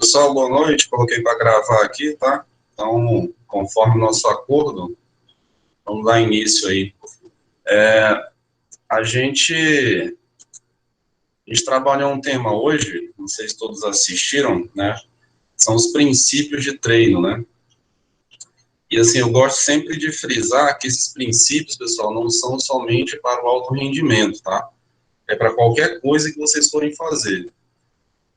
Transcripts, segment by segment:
Pessoal, boa noite. Coloquei para gravar aqui, tá? Então, conforme o nosso acordo, vamos dar início aí. A gente trabalhou um tema hoje, não sei se todos assistiram, né? São os princípios de treino, né? E assim, eu gosto sempre de frisar que esses princípios, pessoal, não são somente para o alto rendimento, tá? É para qualquer coisa que vocês forem fazer.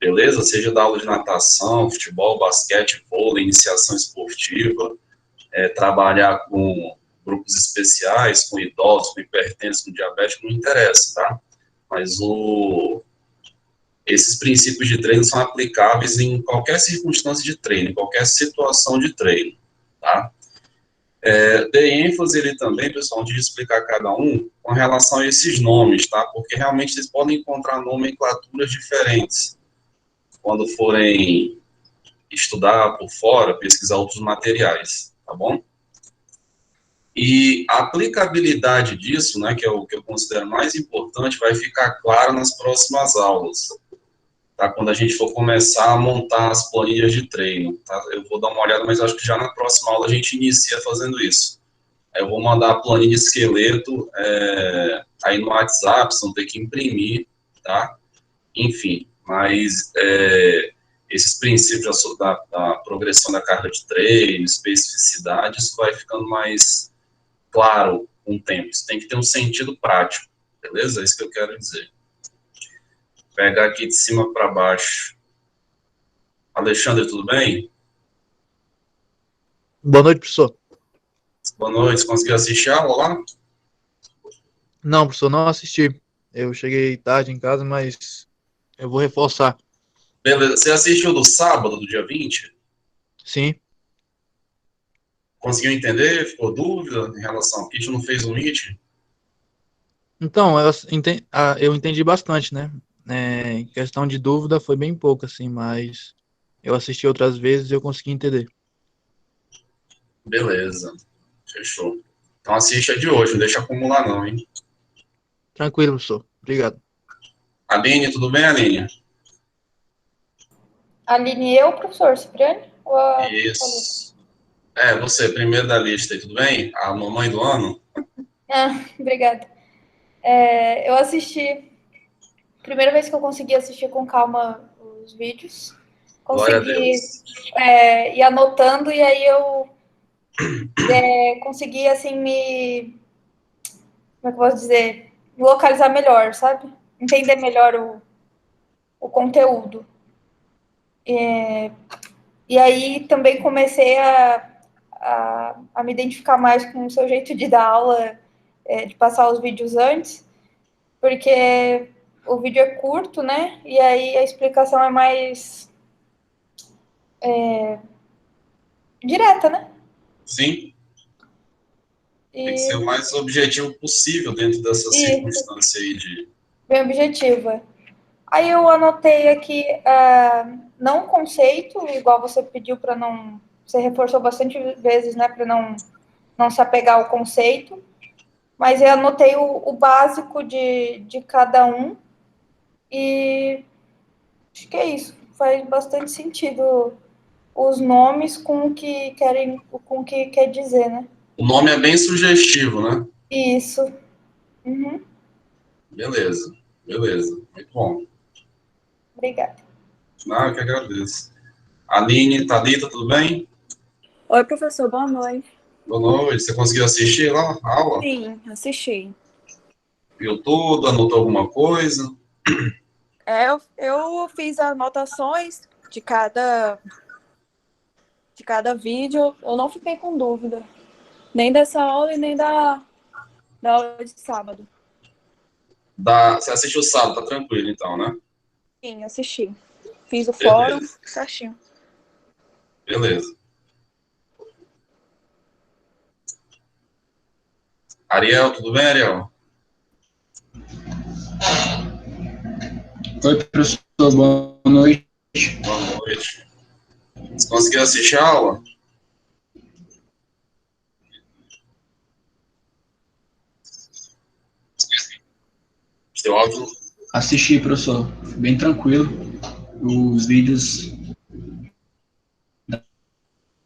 Beleza? Seja da aula de natação, futebol, basquete, vôlei, iniciação esportiva, trabalhar com grupos especiais, com idosos, com hipertensos, com diabéticos, não interessa, tá? Mas esses princípios de treino são aplicáveis em qualquer circunstância de treino, em qualquer situação de treino, tá? Dei ênfase ali também, pessoal, de explicar cada um com relação a esses nomes, tá? Porque realmente vocês podem encontrar nomenclaturas diferentes quando forem estudar por fora, pesquisar outros materiais, tá bom? E a aplicabilidade disso, né, que é o que eu considero mais importante, vai ficar claro nas próximas aulas, tá? Quando a gente for começar a montar as planilhas de treino, tá? Eu vou dar uma olhada, mas acho que já na próxima aula a gente inicia fazendo isso. Eu vou mandar a planilha esqueleto aí no WhatsApp, vocês vão ter que imprimir, tá? Enfim, mas esses princípios da progressão da carga de treino, especificidade, isso vai ficando mais claro com o tempo. Isso tem que ter um sentido prático, beleza? É isso que eu quero dizer. Vou pegar aqui de cima para baixo. Alexandre, tudo bem? Boa noite, professor. Boa noite. Você conseguiu assistir a aula lá? Não, professor, não assisti. Eu cheguei tarde em casa, mas eu vou reforçar. Beleza. Você assistiu do sábado, do dia 20? Sim. Conseguiu entender? Ficou dúvida em relação ao kit? Não fez um meet? Então, eu entendi bastante, né? Em questão de dúvida foi bem pouco, assim, mas eu assisti outras vezes e eu consegui entender. Beleza. Fechou. Então assiste a de hoje, não deixa acumular não, hein? Tranquilo, professor. Obrigado. Aline, tudo bem, Aline? Aline, eu, professor Cipriani? Isso. Você, primeiro da lista aí, tudo bem? A mamãe do ano? Obrigada. Eu assisti, primeira vez que eu consegui assistir com calma os vídeos, Glória a consegui Deus. ir anotando e aí eu consegui, assim, como é que eu posso dizer? Me localizar melhor, sabe? Entender melhor o conteúdo. E aí também comecei a me identificar mais com o seu jeito de dar aula, de passar os vídeos antes, porque o vídeo é curto, né? E aí a explicação é mais direta, né? Sim, tem que ser o E mais objetivo possível dentro dessa circunstância aí de... bem objetiva. Aí eu anotei aqui, não conceito, igual você pediu para não... Você reforçou bastante vezes, né? Para não se apegar ao conceito. Mas eu anotei o básico de cada um. E acho que é isso. Faz bastante sentido os nomes com o que com o que quer dizer, né? O nome é bem sugestivo, né? Isso. Uhum. Beleza, beleza. Muito bom. Obrigada. Eu que agradeço. Aline, Thalita, tudo bem? Oi, professor, boa noite. Boa noite. Você conseguiu assistir lá a aula? Sim, assisti. Viu tudo? Anotou alguma coisa? Eu fiz anotações de cada vídeo. Eu não fiquei com dúvida. Nem dessa aula e nem da aula de sábado. Você assistiu sábado, tá tranquilo então, né? Sim, assisti. Fiz o Beleza. fórum certinho. Beleza. Ariel, tudo bem, Ariel? Oi, professor, boa noite. Boa noite. Você conseguiu assistir a aula? Seu áudio... Assisti, professor, bem tranquilo. Os vídeos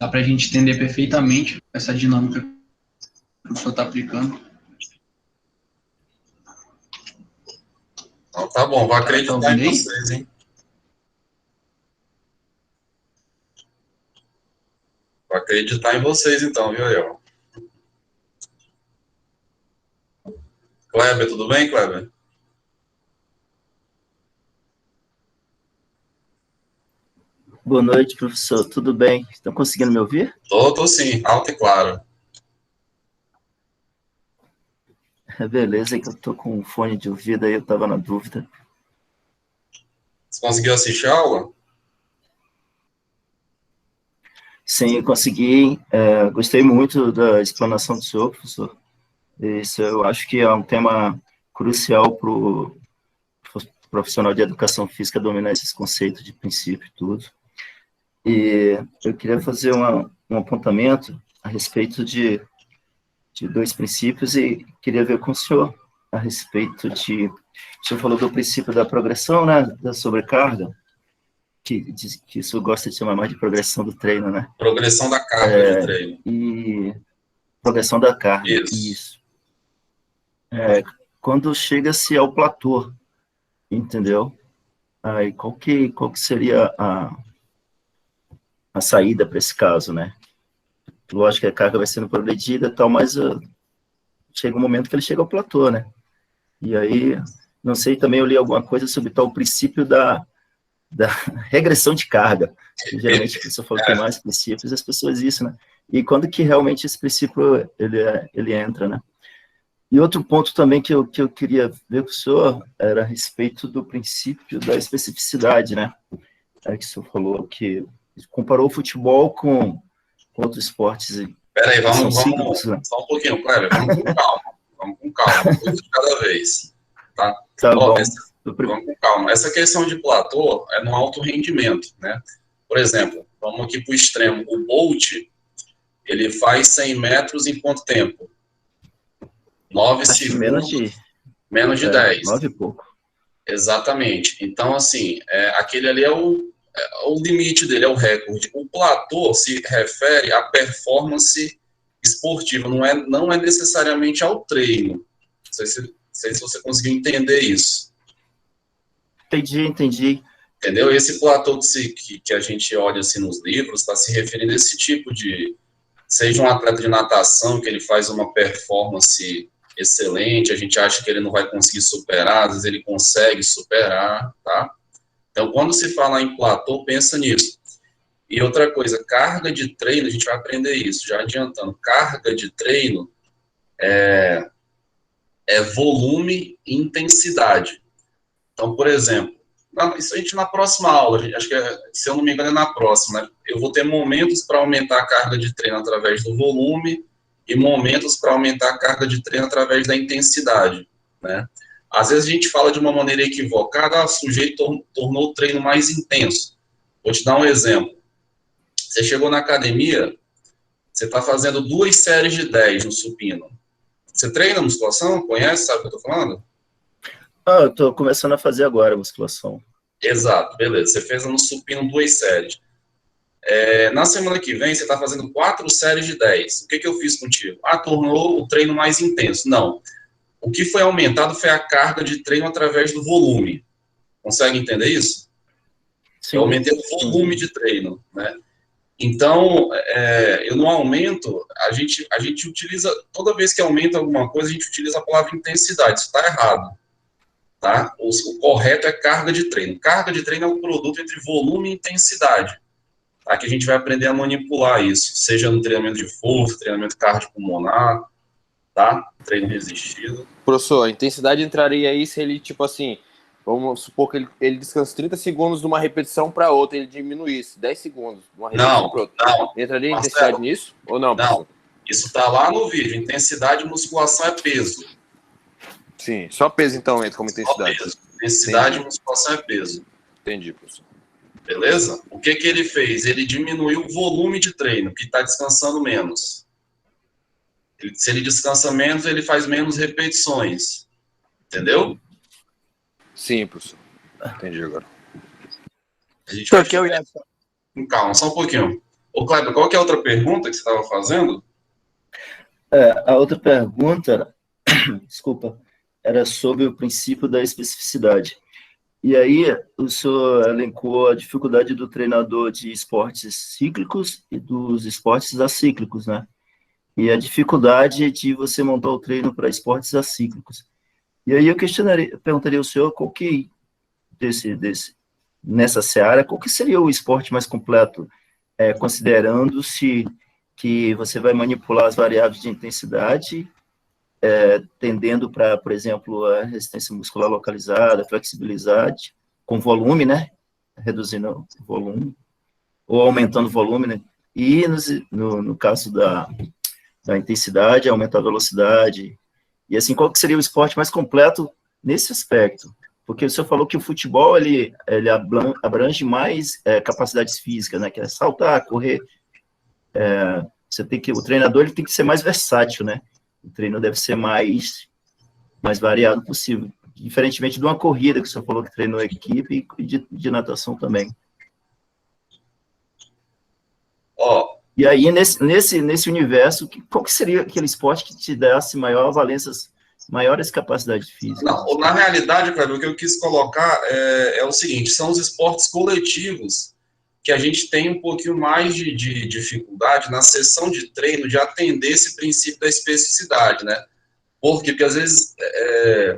Dá para a gente entender perfeitamente essa dinâmica que o professor está aplicando. Então, tá bom, vou acreditar Tá em ouvindo aí? vocês, hein? Vou acreditar em vocês, então, viu, eu? Kleber, tudo bem, Kleber? Boa noite, professor. Tudo bem? Estão conseguindo me ouvir? Tô sim, alto e claro. Beleza, que eu tô com um fone de ouvido aí, eu tava na dúvida. Você conseguiu assistir a aula? Sim, eu consegui. Gostei muito da explanação do senhor, professor. Isso eu acho que é um tema crucial para o profissional de educação física dominar esses conceitos de princípio e tudo. E eu queria fazer um apontamento a respeito de dois princípios e queria ver com o senhor a respeito de... O senhor falou do princípio da progressão, né, da sobrecarga, que o senhor gosta de chamar mais de progressão do treino, né? Progressão da carga de treino. E progressão da carga, Isso. Quando chega-se ao platô, entendeu? Aí qual que seria a saída para esse caso, né? Lógico que a carga vai sendo progredida e tal, mas chega um momento que ele chega ao platô, né? E aí, não sei, também eu li alguma coisa sobre tal princípio da regressão de carga. Geralmente, a pessoa fala que tem mais princípios, as pessoas isso, né? E quando que realmente esse princípio, ele entra, né? E outro ponto também que eu queria ver com o senhor era a respeito do princípio da especificidade, né? Que o senhor falou que comparou o futebol com outros esportes. Peraí, vamos né? só um pouquinho, Cléber, vamos com calma. Vamos com calma, um pouco de cada vez. Tá? Tá bom. Vamos com calma. Essa questão de platô é no alto rendimento, né? Por exemplo, vamos aqui para o extremo. O Bolt, ele faz 100 metros em quanto tempo? 9 segundos. Menos de 10. 9 e pouco. Exatamente. Então, assim, aquele ali é o limite dele, é o recorde. O platô se refere à performance esportiva, não é necessariamente ao treino. Não sei se você conseguiu entender isso. Entendi. Entendeu? Esse platô que a gente olha assim nos livros está se referindo a esse tipo de... Seja um atleta de natação, que ele faz uma performance excelente, a gente acha que ele não vai conseguir superar, às vezes ele consegue superar, tá? Então, quando se fala em platô, pensa nisso. E outra coisa, carga de treino, a gente vai aprender isso, já adiantando. Carga de treino é volume e intensidade. Então, por exemplo, isso a gente na próxima aula, acho que, se eu não me engano, é na próxima, né? Eu vou ter momentos para aumentar a carga de treino através do volume e momentos para aumentar a carga de treino através da intensidade, né? Às vezes a gente fala de uma maneira equivocada, o sujeito tornou o treino mais intenso. Vou te dar um exemplo. Você chegou na academia, você está fazendo 2 séries de 10 no supino. Você treina musculação? Conhece? Sabe o que eu estou falando? Eu estou começando a fazer agora a musculação. Exato, beleza. Você fez no supino 2 séries. Na semana que vem, você está fazendo 4 séries de 10. O que eu fiz contigo? Tornou o treino mais intenso. Não. O que foi aumentado foi a carga de treino através do volume. Consegue entender isso? Sim, eu aumentei o volume de treino, né? Então, eu não aumento, a gente utiliza, toda vez que aumenta alguma coisa, a gente utiliza a palavra intensidade, isso está errado, tá? O correto é carga de treino. Carga de treino é um produto entre volume e intensidade, tá? Que a gente vai aprender a manipular isso, seja no treinamento de força, treinamento cardiopulmonar, tá? Treino resistido. Professor, a intensidade entraria aí se ele, tipo assim, vamos supor que ele descansa 30 segundos de uma repetição para outra, ele diminuísse 10 segundos de uma repetição para outra. Não. Entraria intensidade nisso ou não, professor? Não, isso está lá no vídeo. Intensidade de musculação é peso. Sim, só peso então entra como intensidade. Só peso. Intensidade de musculação é peso. Entendi, professor. Beleza? O que ele fez? Ele diminuiu o volume de treino, que está descansando menos. Se ele descansa menos, ele faz menos repetições. Entendeu? Sim, professor. Entendi agora. A gente vai com calma, só um pouquinho. Ô, Kleber, qual que é a outra pergunta que você estava fazendo? A outra pergunta, desculpa, era sobre o princípio da especificidade. E aí, o senhor elencou a dificuldade do treinador de esportes cíclicos e dos esportes acíclicos, né? E a dificuldade de você montar o treino para esportes acíclicos. E aí eu perguntaria ao senhor qual que, nessa seara, qual que seria o esporte mais completo, considerando-se que você vai manipular as variáveis de intensidade, tendendo para, por exemplo, a resistência muscular localizada, flexibilidade, com volume, né? Reduzindo o volume, ou aumentando o volume, né? E no caso da intensidade, aumentar a velocidade. E assim, qual que seria o esporte mais completo nesse aspecto? Porque o senhor falou que o futebol, ele abrange mais capacidades físicas, né? Que é saltar, correr. O treinador ele tem que ser mais versátil, né? O treino deve ser mais variado possível. Diferentemente de uma corrida, que o senhor falou que treinou a equipe, e de natação também. E aí, nesse universo, qual que seria aquele esporte que te desse maiores capacidades físicas? Não, na realidade, Cleber, o que eu quis colocar é o seguinte, são os esportes coletivos que a gente tem um pouquinho mais de dificuldade na sessão de treino de atender esse princípio da especificidade, né? Por quê? Porque às vezes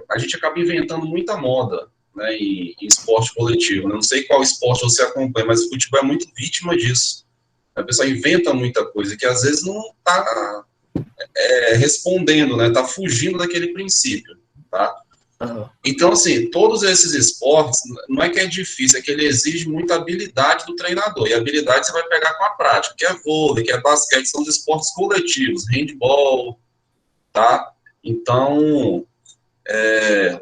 a gente acaba inventando muita moda, né, em esporte coletivo. Não sei qual esporte você acompanha, mas o futebol é muito vítima disso. A pessoa inventa muita coisa que às vezes não está respondendo, né? Está fugindo daquele princípio, tá? Então, assim, todos esses esportes, não é que é difícil, é que ele exige muita habilidade do treinador. E a habilidade você vai pegar com a prática, que é vôlei, que é basquete, são os esportes coletivos, handball, tá? Então,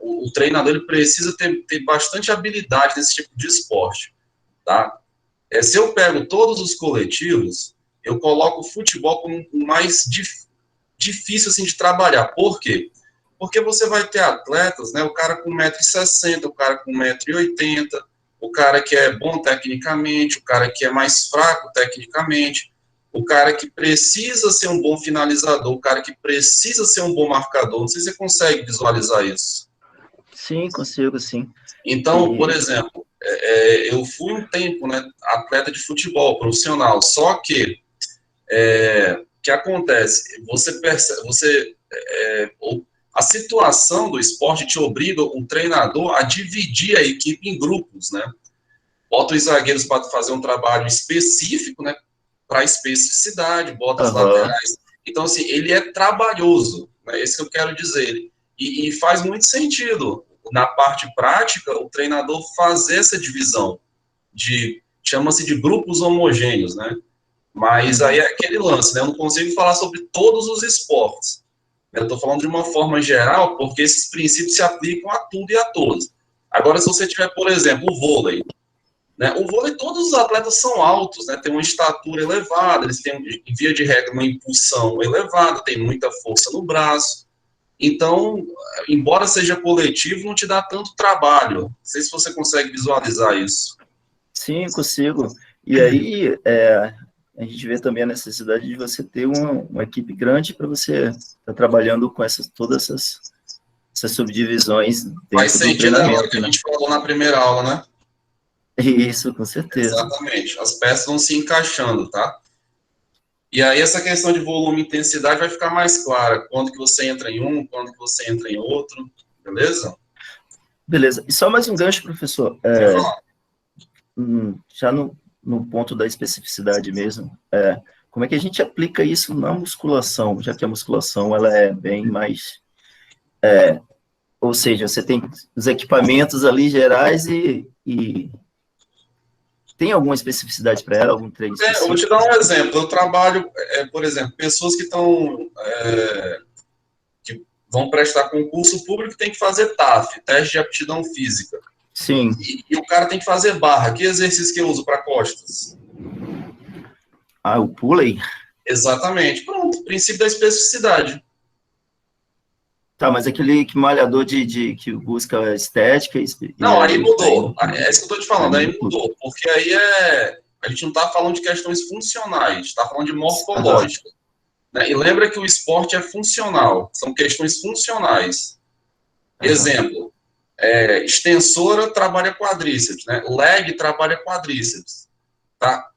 o treinador ele precisa ter bastante habilidade nesse tipo de esporte, tá? Se eu pego todos os coletivos, eu coloco o futebol como o mais difícil assim, de trabalhar. Por quê? Porque você vai ter atletas, né, o cara com 1,60 m, o cara com 1,80 m, o cara que é bom tecnicamente, o cara que é mais fraco tecnicamente, o cara que precisa ser um bom finalizador, o cara que precisa ser um bom marcador. Não sei se você consegue visualizar isso. Sim, consigo, sim. Então, por exemplo, eu fui um tempo, né, atleta de futebol profissional, só que o que acontece? Você percebe, a situação do esporte te obriga o treinador a dividir a equipe em grupos, né? Bota os zagueiros para fazer um trabalho específico, né? Para especificidade, bota os laterais. Então, assim, ele é trabalhoso, né? Isso que eu quero dizer. E faz muito sentido, na parte prática, o treinador fazer essa divisão chama-se de grupos homogêneos, né? Mas aí é aquele lance, né? Eu não consigo falar sobre todos os esportes. Eu estou falando de uma forma geral, porque esses princípios se aplicam a tudo e a todos. Agora, se você tiver, por exemplo, o vôlei, né? O vôlei, todos os atletas são altos, né? Tem uma estatura elevada, eles têm, em via de regra, uma impulsão elevada, tem muita força no braço. Então, embora seja coletivo, não te dá tanto trabalho. Não sei se você consegue visualizar isso. Sim, consigo. E aí, a gente vê também a necessidade de você ter uma equipe grande para você estar trabalhando com todas essas subdivisões dentro Faz sentido agora que a né? gente falou na primeira aula, né? Isso, com certeza. Exatamente. As peças vão se encaixando, tá? E aí essa questão de volume e intensidade vai ficar mais clara. Quando que você entra em um, quando que você entra em outro, beleza? Beleza. E só mais um gancho, professor. Já no ponto da especificidade mesmo, como é que a gente aplica isso na musculação, já que a musculação ela é bem mais... ou seja, você tem os equipamentos ali gerais e tem alguma especificidade para ela, algum treino específico? Eu vou te dar um exemplo. Eu trabalho, por exemplo, pessoas que vão prestar concurso público tem que fazer TAF, teste de aptidão física. Sim. E o cara tem que fazer barra. Que exercício que eu uso para costas? O pulley? Exatamente. Pronto, princípio da especificidade. Tá, mas aquele malhador que busca estética... Não, aí mudou. É isso que eu estou te falando, aí mudou. Porque aí A gente não está falando de questões funcionais, está falando de morfológica. Né? E lembra que o esporte é funcional, são questões funcionais. Exemplo, extensora trabalha quadríceps, né? Leg trabalha quadríceps. Tá?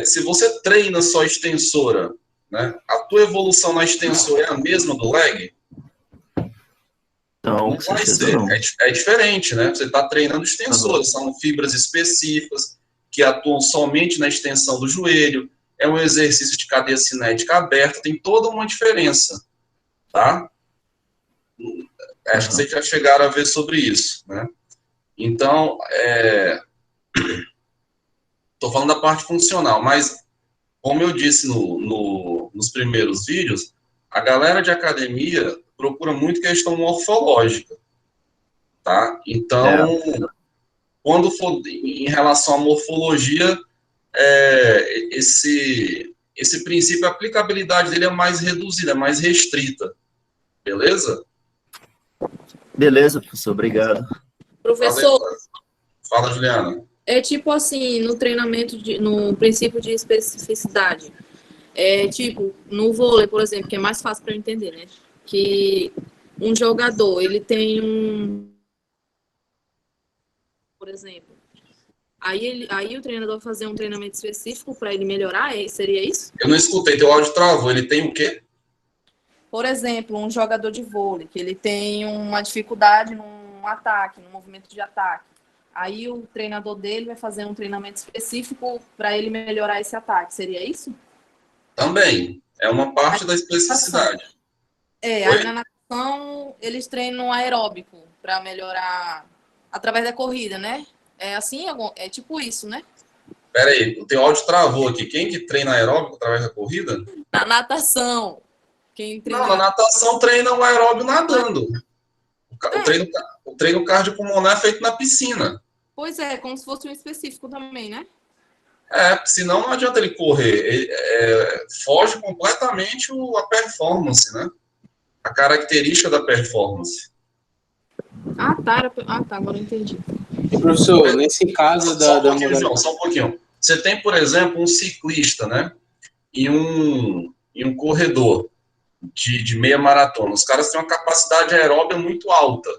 Se você treina só extensora, né? A tua evolução na extensora é a mesma do leg? Não, Não vai ser. É diferente, né? Você está treinando extensores, são fibras específicas que atuam somente na extensão do joelho. É um exercício de cadeia cinética aberta, tem toda uma diferença, tá? Acho que vocês já chegaram a ver sobre isso, né? Então, estou falando da parte funcional, mas, como eu disse nos primeiros vídeos, a galera de academia procura muito questão morfológica, tá? Então, quando for em relação à morfologia, esse princípio, a aplicabilidade dele é mais reduzida, é mais restrita, beleza? Beleza, professor, obrigado. Professor, Fala, Juliana. é tipo assim, no treinamento, no princípio de especificidade, tipo, no vôlei, por exemplo, que é mais fácil para eu entender, né? Que um jogador, ele tem por exemplo, aí o treinador vai fazer um treinamento específico para ele melhorar, seria isso? Eu não escutei, teu áudio travou, ele tem o quê? Por exemplo, um jogador de vôlei, que ele tem uma dificuldade num ataque, no movimento de ataque. Aí o treinador dele vai fazer um treinamento específico para ele melhorar esse ataque. Seria isso? Também. É uma parte da especificidade. Aí na natação eles treinam aeróbico para melhorar através da corrida, né? É assim? É tipo isso, né? Pera aí, o teu áudio travou aqui. Quem que treina aeróbico através da corrida? Na natação. Quem treina... Não, na natação treina o aeróbio nadando. O treino cardiopulmonar é feito na piscina. Pois é, como se fosse um específico também, né? Senão não adianta ele correr. Foge completamente a performance, né? A característica da performance. Tá, agora eu entendi. E, professor, nesse caso João, só um pouquinho. Você tem, por exemplo, um ciclista, né? E um corredor de meia maratona. Os caras têm uma capacidade aeróbica muito alta.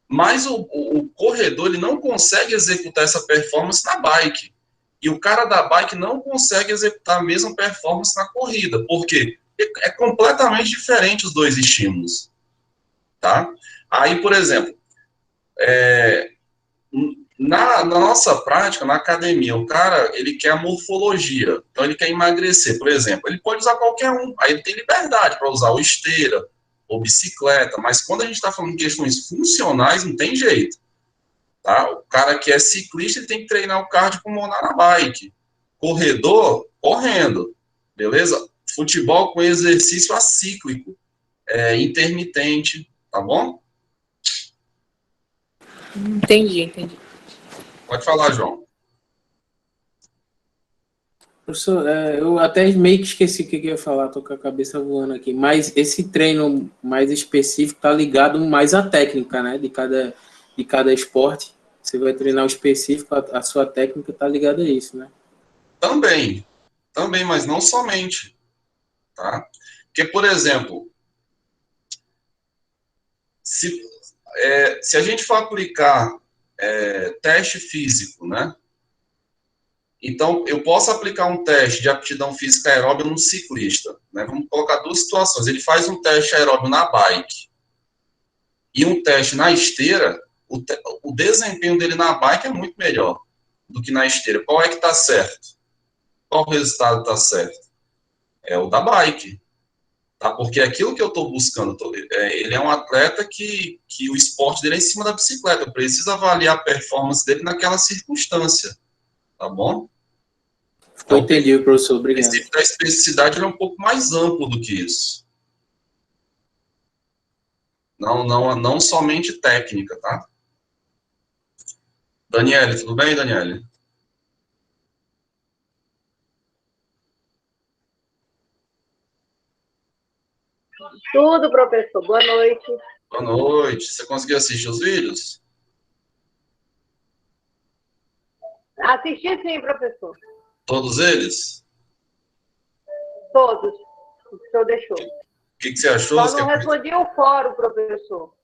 Mas o corredor ele não consegue executar essa performance na bike. E o cara da bike não consegue executar a mesma performance na corrida. Por quê? É completamente diferente os dois estímulos. Tá? Aí, por exemplo, na nossa prática, na academia, o cara, ele quer a morfologia, então ele quer emagrecer, por exemplo, ele pode usar qualquer um, aí ele tem liberdade para usar ou esteira, ou bicicleta, mas quando a gente está falando de questões funcionais, não tem jeito, tá? O cara que é ciclista, ele tem que treinar o cardiopulmonar na bike, corredor, correndo, beleza? Futebol com exercício acíclico, intermitente, tá bom? Entendi. Pode falar, João. Professor, eu até meio que esqueci o que eu ia falar, tô com a cabeça voando aqui, mas esse treino mais específico tá ligado mais à técnica, né, de cada esporte. Você vai treinar o específico, a sua técnica tá ligada a isso, né? Também, mas não somente, tá? Porque, por exemplo, se a gente for aplicar teste físico, né? Então, eu posso aplicar um teste de aptidão física aeróbica num ciclista, né? Vamos colocar duas situações. Ele faz um teste aeróbico na bike e um teste na esteira, o desempenho dele na bike é muito melhor do que na esteira. Qual é que está certo? Qual resultado está certo? É o da bike. Tá? Porque aquilo que eu estou buscando, ele é um atleta que o esporte dele é em cima da bicicleta. Eu preciso avaliar a performance dele naquela circunstância. Tá bom? Então, entendi, professor. Obrigado. O princípio da especificidade é um pouco mais amplo do que isso. Não somente técnica, tá? Daniele, tudo bem, Daniele? Tudo, professor. Boa noite. Boa noite. Você conseguiu assistir os vídeos? Assisti sim, professor. Todos eles? Todos. O senhor deixou. O que você achou? Só não respondi o fórum, professor.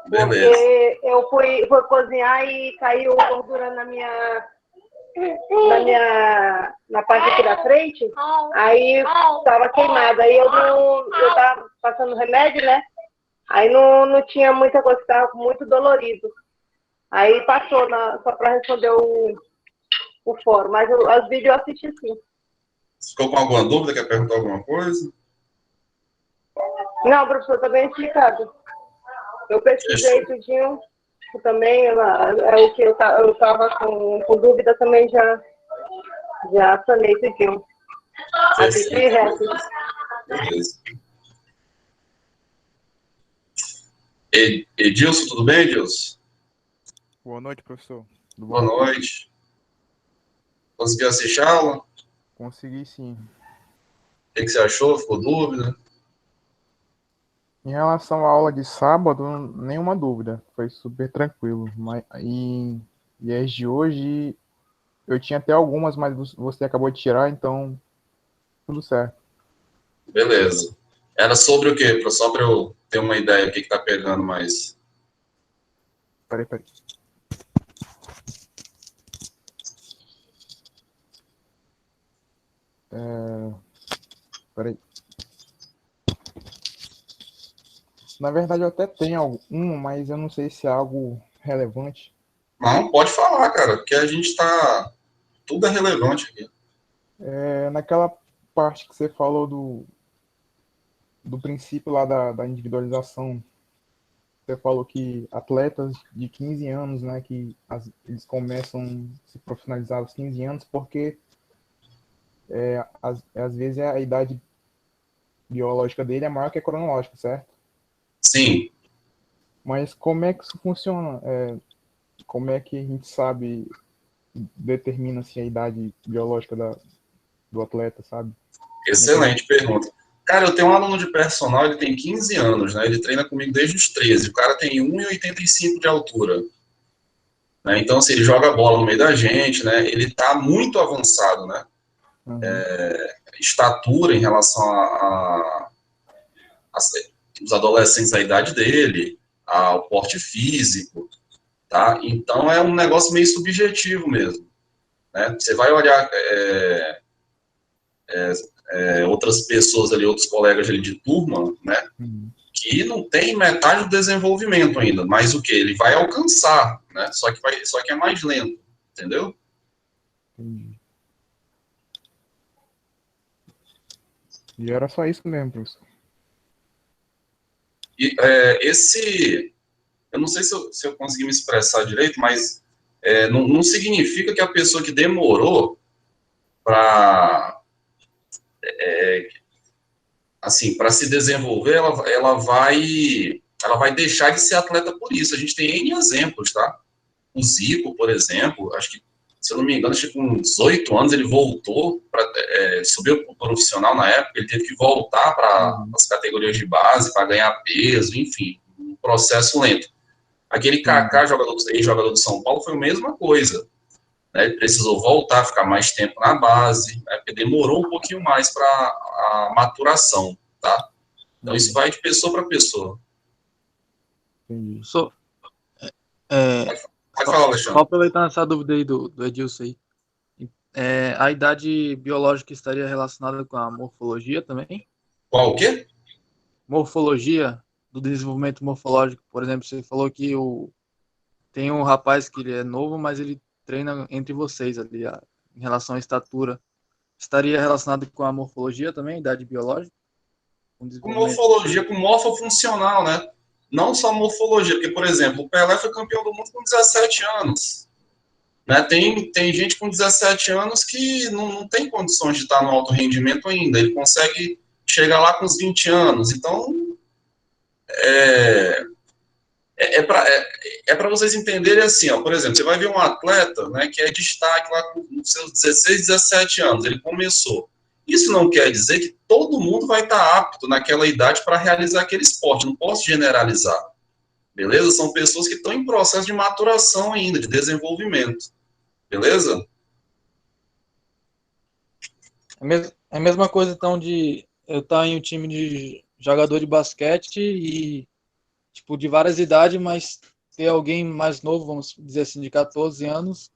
Beleza. Porque eu fui cozinhar e caiu gordura na parte aqui da frente, aí estava queimada, aí eu estava passando remédio, né? Aí não tinha muita coisa, estava muito dolorido. Aí passou só para responder o fórum, mas os vídeos eu assisti sim. Ficou com alguma dúvida? Quer perguntar alguma coisa? Não, professor, está bem explicado. Eu pesquisei tudinho também, é o que eu estava com dúvida também, já sanei tudinho. Assisti reto. Beleza. Edilson, tudo bem, Edilson? Boa noite, professor. Boa noite. Conseguiu assistir a aula? Consegui, sim. O que você achou? Ficou dúvida? Em relação à aula de sábado, nenhuma dúvida. Foi super tranquilo. E as de hoje, eu tinha até algumas, mas você acabou de tirar, então tudo certo. Beleza. Era sobre o quê? Só para eu ter uma ideia do que está pegando mais. Peraí. Peraí. Na verdade, eu até tenho um, mas eu não sei se é algo relevante. Não, pode falar, cara, porque a gente tá... Tudo é relevante aqui. Naquela parte que você falou do princípio lá da individualização, você falou que atletas de 15 anos, né, que eles começam a se profissionalizar aos 15 anos, porque às vezes a idade biológica dele é maior que a cronológica, certo? Sim. Mas como é que isso funciona? Como é que a gente sabe, determina-se a idade biológica do atleta, sabe? Excelente pergunta. Cara, eu tenho um aluno de personal, ele tem 15 anos, né? Ele treina comigo desde os 13. O cara tem 1,85 de altura. Né? Então, se ele joga bola no meio da gente, né? Ele tá muito avançado, né? Uhum. Estatura em relação os adolescentes da idade dele, ao porte físico, tá? Então é um negócio meio subjetivo mesmo, né? Você vai olhar outras pessoas ali, outros colegas ali de turma, né? Que não tem metade do desenvolvimento ainda, mas o que? Ele vai alcançar, né? Só que é mais lento, entendeu? Entendi. E era só isso mesmo, professor. E eu não sei se eu consegui me expressar direito, mas não significa que a pessoa que demorou para para se desenvolver, ela vai deixar de ser atleta por isso. A gente tem N exemplos, tá? O Zico, por exemplo, acho que, se eu não me engano, acho que com 18 anos ele voltou, subiu para o profissional na época, ele teve que voltar para as categorias de base, para ganhar peso, enfim, um processo lento. Aquele Kaká, ex-jogador do São Paulo, foi a mesma coisa. Né? Ele precisou voltar, ficar mais tempo na base, né? Porque demorou um pouquinho mais para a maturação, tá? Então isso vai de pessoa para pessoa. Entendi. Pode falar, Alexandre. Só aproveitando essa dúvida aí do Edilson aí. A idade biológica estaria relacionada com a morfologia também? Qual o quê? Morfologia, do desenvolvimento morfológico. Por exemplo, você falou que tem um rapaz que ele é novo, mas ele treina entre vocês ali, em relação à estatura. Estaria relacionado com a morfologia também, idade biológica? Com morfologia, com morfofuncional, né? Não só morfologia, porque, por exemplo, o Pelé foi campeão do mundo com 17 anos. Né? Tem gente com 17 anos que não tem condições de estar no alto rendimento ainda. Ele consegue chegar lá com os 20 anos. Então, para vocês entenderem assim, ó, por exemplo, você vai ver um atleta, né, que é destaque lá com seus 16, 17 anos, ele começou. Isso não quer dizer que todo mundo vai estar apto naquela idade para realizar aquele esporte, não posso generalizar, beleza? São pessoas que estão em processo de maturação ainda, de desenvolvimento, beleza? É a mesma coisa, então, de eu estar em um time de jogador de basquete e, tipo, de várias idades, mas ter alguém mais novo, vamos dizer assim, de 14 anos,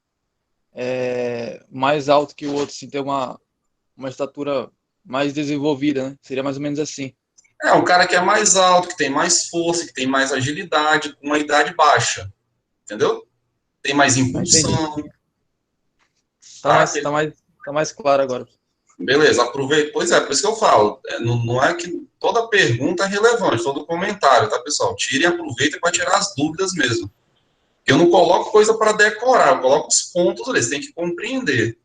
mais alto que o outro, assim, ter uma estatura mais desenvolvida, né? Seria mais ou menos assim. Um cara que é mais alto, que tem mais força, que tem mais agilidade, com uma idade baixa, entendeu? Tem mais impulsão. Tá mais claro agora. Beleza, aproveita. Pois é, por isso que eu falo. Não é que toda pergunta é relevante, todo comentário, tá, pessoal? Tire e aproveita para tirar as dúvidas mesmo. Eu não coloco coisa para decorar, eu coloco os pontos ali, você tem que compreender.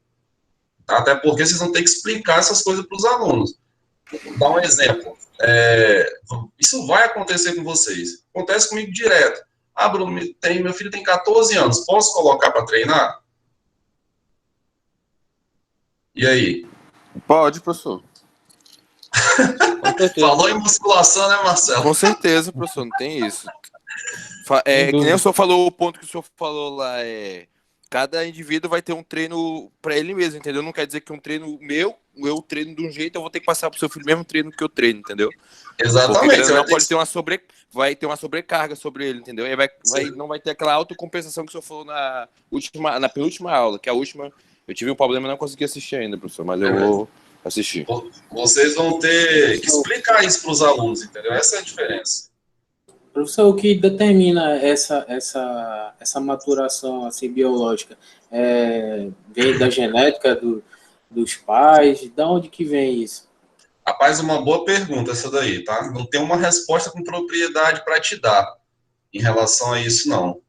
Tá? Até porque vocês vão ter que explicar essas coisas para os alunos. Vou dar um exemplo. Isso vai acontecer com vocês. Acontece comigo direto. Bruno, meu filho tem 14 anos, posso colocar para treinar? E aí? Pode, professor. Falou em musculação, né, Marcelo? Com certeza, professor, não tem isso. Que nem o senhor falou, o ponto que o senhor falou lá cada indivíduo vai ter um treino para ele mesmo, entendeu? Não quer dizer que um treino eu treino de um jeito, eu vou ter que passar pro seu filho o mesmo treino que eu treino, entendeu? Exatamente. Porque vai ter uma sobrecarga sobre ele, entendeu? E não vai ter aquela autocompensação que o senhor falou na penúltima aula, que a última eu tive um problema e não consegui assistir ainda, professor, mas eu vou assistir. Vocês vão ter que explicar isso para os alunos, entendeu? Essa é a diferença. Professor, o que determina essa maturação assim, biológica? Vem da genética dos pais? De onde que vem isso? Rapaz, uma boa pergunta essa daí, tá? Não tem uma resposta com propriedade para te dar em relação a isso, não.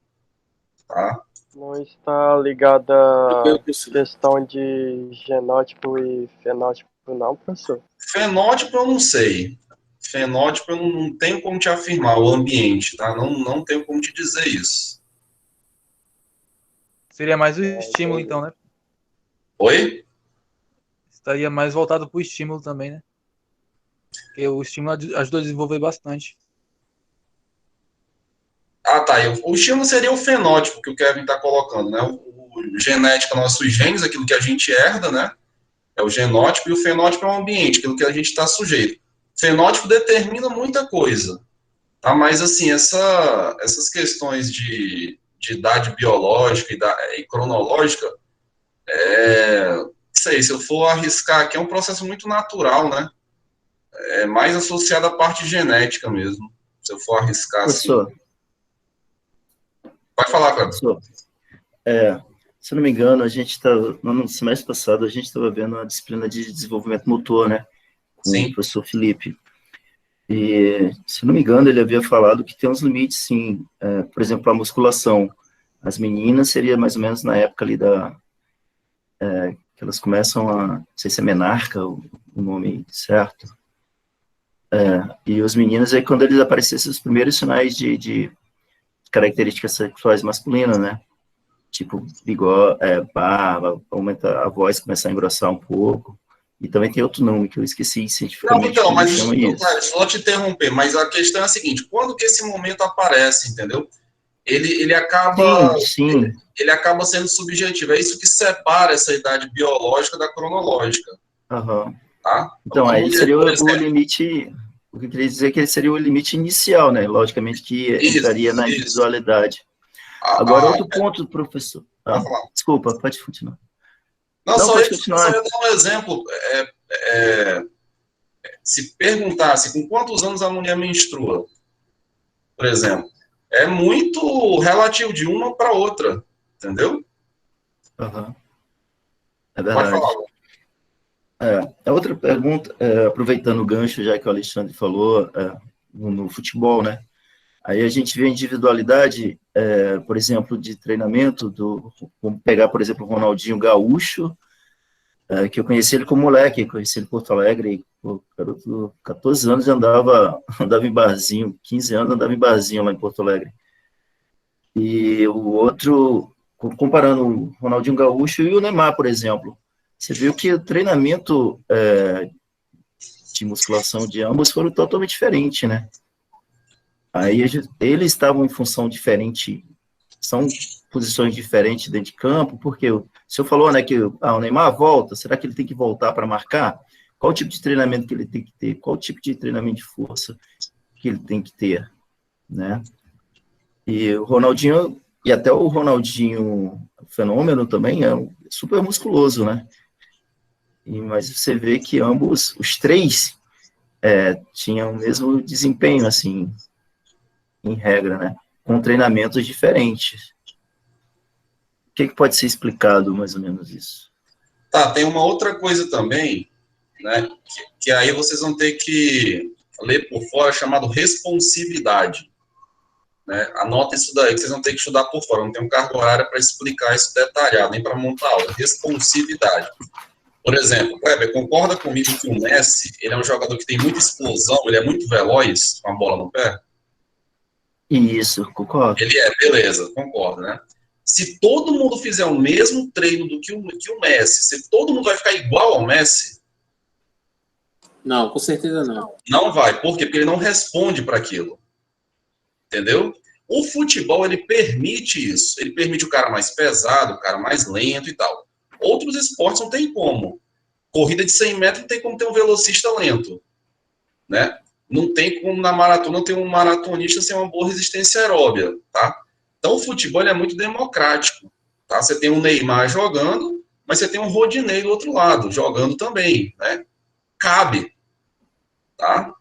Tá? Não está ligada à questão de genótipo e fenótipo, não, professor? Fenótipo eu não sei. Fenótipo eu não tenho como te afirmar, o ambiente, tá? Não tenho como te dizer isso. Seria mais o estímulo, então, né? Oi? Estaria mais voltado para o estímulo também, né? Porque o estímulo ajuda a desenvolver bastante. Tá. O estímulo seria o fenótipo que o Kevin está colocando, né? O genética, nossos genes, aquilo que a gente herda, né? É o genótipo, e o fenótipo é o ambiente, aquilo que a gente está sujeito. O fenótipo determina muita coisa, tá? Mas, assim, essas questões de idade biológica e cronológica, sei, se eu for arriscar aqui, é um processo muito natural, né? É mais associado à parte genética mesmo, se eu for arriscar. Professor. Assim. Pode falar, Cláudio. Professor, se eu não me engano, no semestre passado, a gente estava vendo a disciplina de desenvolvimento motor, né? Com Sim. o professor Felipe. E, se não me engano, ele havia falado que tem uns limites, sim. Por exemplo, a musculação. As meninas seria mais ou menos na época ali que elas começam não sei se é menarca o nome certo. E os meninos, aí quando eles aparecessem os primeiros sinais de características sexuais masculinas, né? Tipo, bigode, barba, aumenta a voz, começar a engrossar um pouco. E também tem outro nome que eu esqueci cientificamente. Não, então, mas só te interromper, mas a questão é a seguinte: quando que esse momento aparece, entendeu? Ele acaba, sim. Ele acaba sendo subjetivo. É isso que separa essa idade biológica da cronológica. Uhum. Tá? Então, aí seria o limite. O que eu queria dizer é que ele seria o limite inicial, né? Logicamente que entraria na individualidade. Agora, outro ponto, professor. Desculpa, pode continuar. Não, só ia dar um exemplo. Se perguntasse com quantos anos a mulher menstrua, por exemplo, é muito relativo de uma para outra, entendeu? Uhum. É verdade. Pode falar. A outra pergunta, aproveitando o gancho, já que o Alexandre falou, no futebol, né? Aí a gente vê a individualidade, por exemplo, de treinamento, vamos pegar, por exemplo, o Ronaldinho Gaúcho, que eu conheci ele como moleque, conheci ele em Porto Alegre, o garoto, 14 anos, andava em barzinho, 15 anos andava em barzinho lá em Porto Alegre. E o outro, comparando o Ronaldinho Gaúcho e o Neymar, por exemplo, você viu que o treinamento de musculação de ambos foram totalmente diferentes, né? Aí eles estavam em função diferente São posições diferentes dentro de campo, porque o senhor falou, né, que o Neymar volta, será que ele tem que voltar para marcar? Qual o tipo de treinamento que ele tem que ter? Qual o tipo de treinamento de força que ele tem que ter, né? E o Ronaldinho, e até o Ronaldinho Fenômeno também, é super musculoso, né? Mas você vê que ambos, os três, tinham o mesmo desempenho, assim, em regra, né? Com treinamentos diferentes. O que pode ser explicado, mais ou menos, isso? Tá, tem uma outra coisa também, né, que aí vocês vão ter que ler por fora, chamado responsividade. Né? Anota isso daí, que vocês vão ter que estudar por fora. Não tem um carga horária para explicar isso detalhado, nem para montar aula. Responsividade. Por exemplo, Kleber, concorda comigo que o Messi, ele é um jogador que tem muita explosão, ele é muito veloz com a bola no pé? Isso, concordo. Ele beleza, concordo, né? Se todo mundo fizer o mesmo treino do que o Messi, se todo mundo vai ficar igual ao Messi? Não, com certeza não. Não vai. Por quê? Porque ele não responde para aquilo. Entendeu? O futebol, ele permite isso. Ele permite o cara mais pesado, o cara mais lento e tal. Outros esportes não tem como. Corrida de 100 metros não tem como ter um velocista lento. Né? Não tem como na maratona ter um maratonista sem uma boa resistência aeróbia. Tá? Então o futebol ele é muito democrático. Tá? Você tem um Neymar jogando, mas você tem um Rodinei do outro lado, jogando também. Né? Cabe. Tá?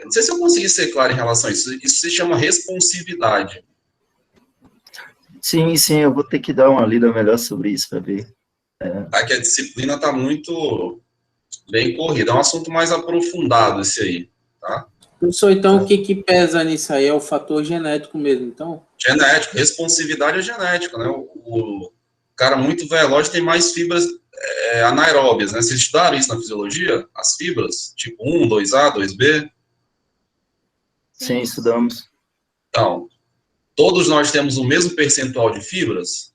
Não sei se eu consegui ser claro em relação a isso. Isso se chama responsividade. Sim, eu vou ter que dar uma lida melhor sobre isso para ver. Aqui a disciplina está muito bem corrida. É um assunto mais aprofundado esse aí, tá? Professor, então o que pesa nisso aí? É o fator genético mesmo, então? Genético. Responsividade é genético, né? O cara muito veloz tem mais fibras anaeróbias, né? Vocês estudaram isso na fisiologia? As fibras? Tipo 1, 2A, 2B? Sim, estudamos. Então, todos nós temos o mesmo percentual de fibras?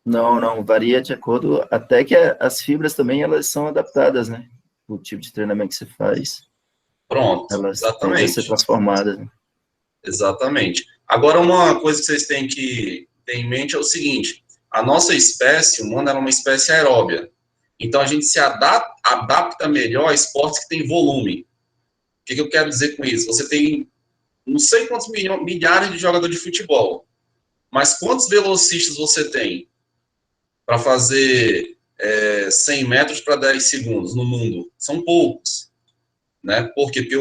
Não, varia de acordo, até que as fibras também, elas são adaptadas, né? O tipo de treinamento que você faz. Pronto, elas exatamente. Têm que ser transformadas. Né? Exatamente. Agora, uma coisa que vocês têm que ter em mente é o seguinte, a nossa espécie humana é uma espécie aeróbia. Então, a gente se adapta melhor a esportes que têm volume. O que eu quero dizer com isso? Você tem não sei quantos milhares de jogadores de futebol, mas quantos velocistas você tem para fazer 100 metros para 10 segundos no mundo? São poucos. Né? Por quê? Porque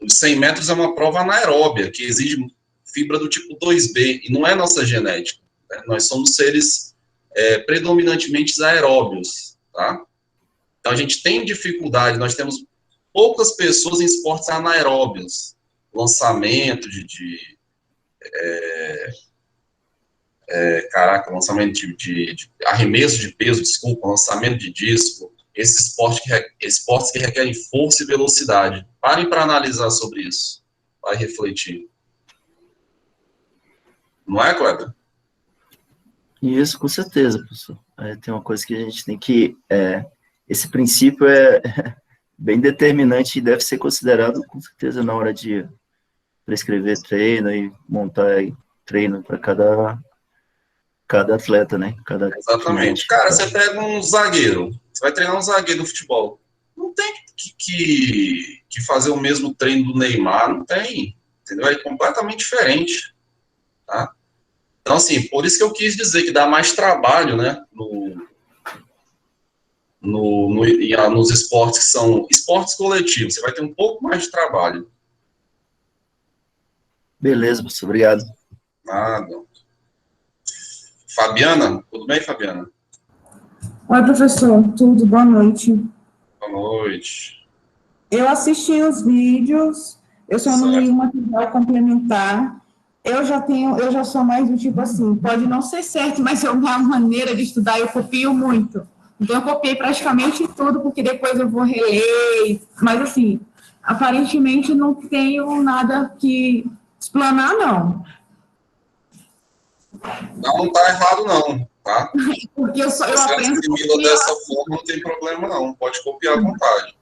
os 100 metros é uma prova anaeróbia, que exige fibra do tipo 2B, e não é nossa genética. Né? Nós somos seres predominantemente aeróbios. Tá? Então, a gente tem dificuldade, nós temos poucas pessoas em esportes anaeróbios. Lançamento lançamento de arremesso de peso, lançamento de disco, esses esportes que requerem força e velocidade. Parem para analisar sobre isso, vai refletir. Não é, Kleber? Isso, com certeza, professor. Tem uma coisa que a gente tem que... esse princípio é bem determinante e deve ser considerado, com certeza, na hora de prescrever treino e montar treino para cada atleta, né? Exatamente. Cara, você pega um zagueiro, você vai treinar um zagueiro no futebol. Não tem que fazer o mesmo treino do Neymar, não tem. Entendeu? É completamente diferente. Tá? Então, assim, por isso que eu quis dizer que dá mais trabalho, né? Nos esportes que são esportes coletivos. Você vai ter um pouco mais de trabalho. Beleza, professor. Obrigado. Nada. Fabiana, tudo bem, Fabiana? Oi, professor, tudo, boa noite. Boa noite. Eu assisti os vídeos, eu só não li um material complementar. Eu já sou mais do tipo assim, pode não ser certo, mas é uma maneira de estudar, eu copio muito. Então, eu copiei praticamente tudo, porque depois eu vou reler, mas assim, aparentemente não tenho nada que explanar, não. Não está errado, não, tá? Porque eu Se você aprendo... assimila dessa forma, não tem problema, não. Pode copiar à vontade.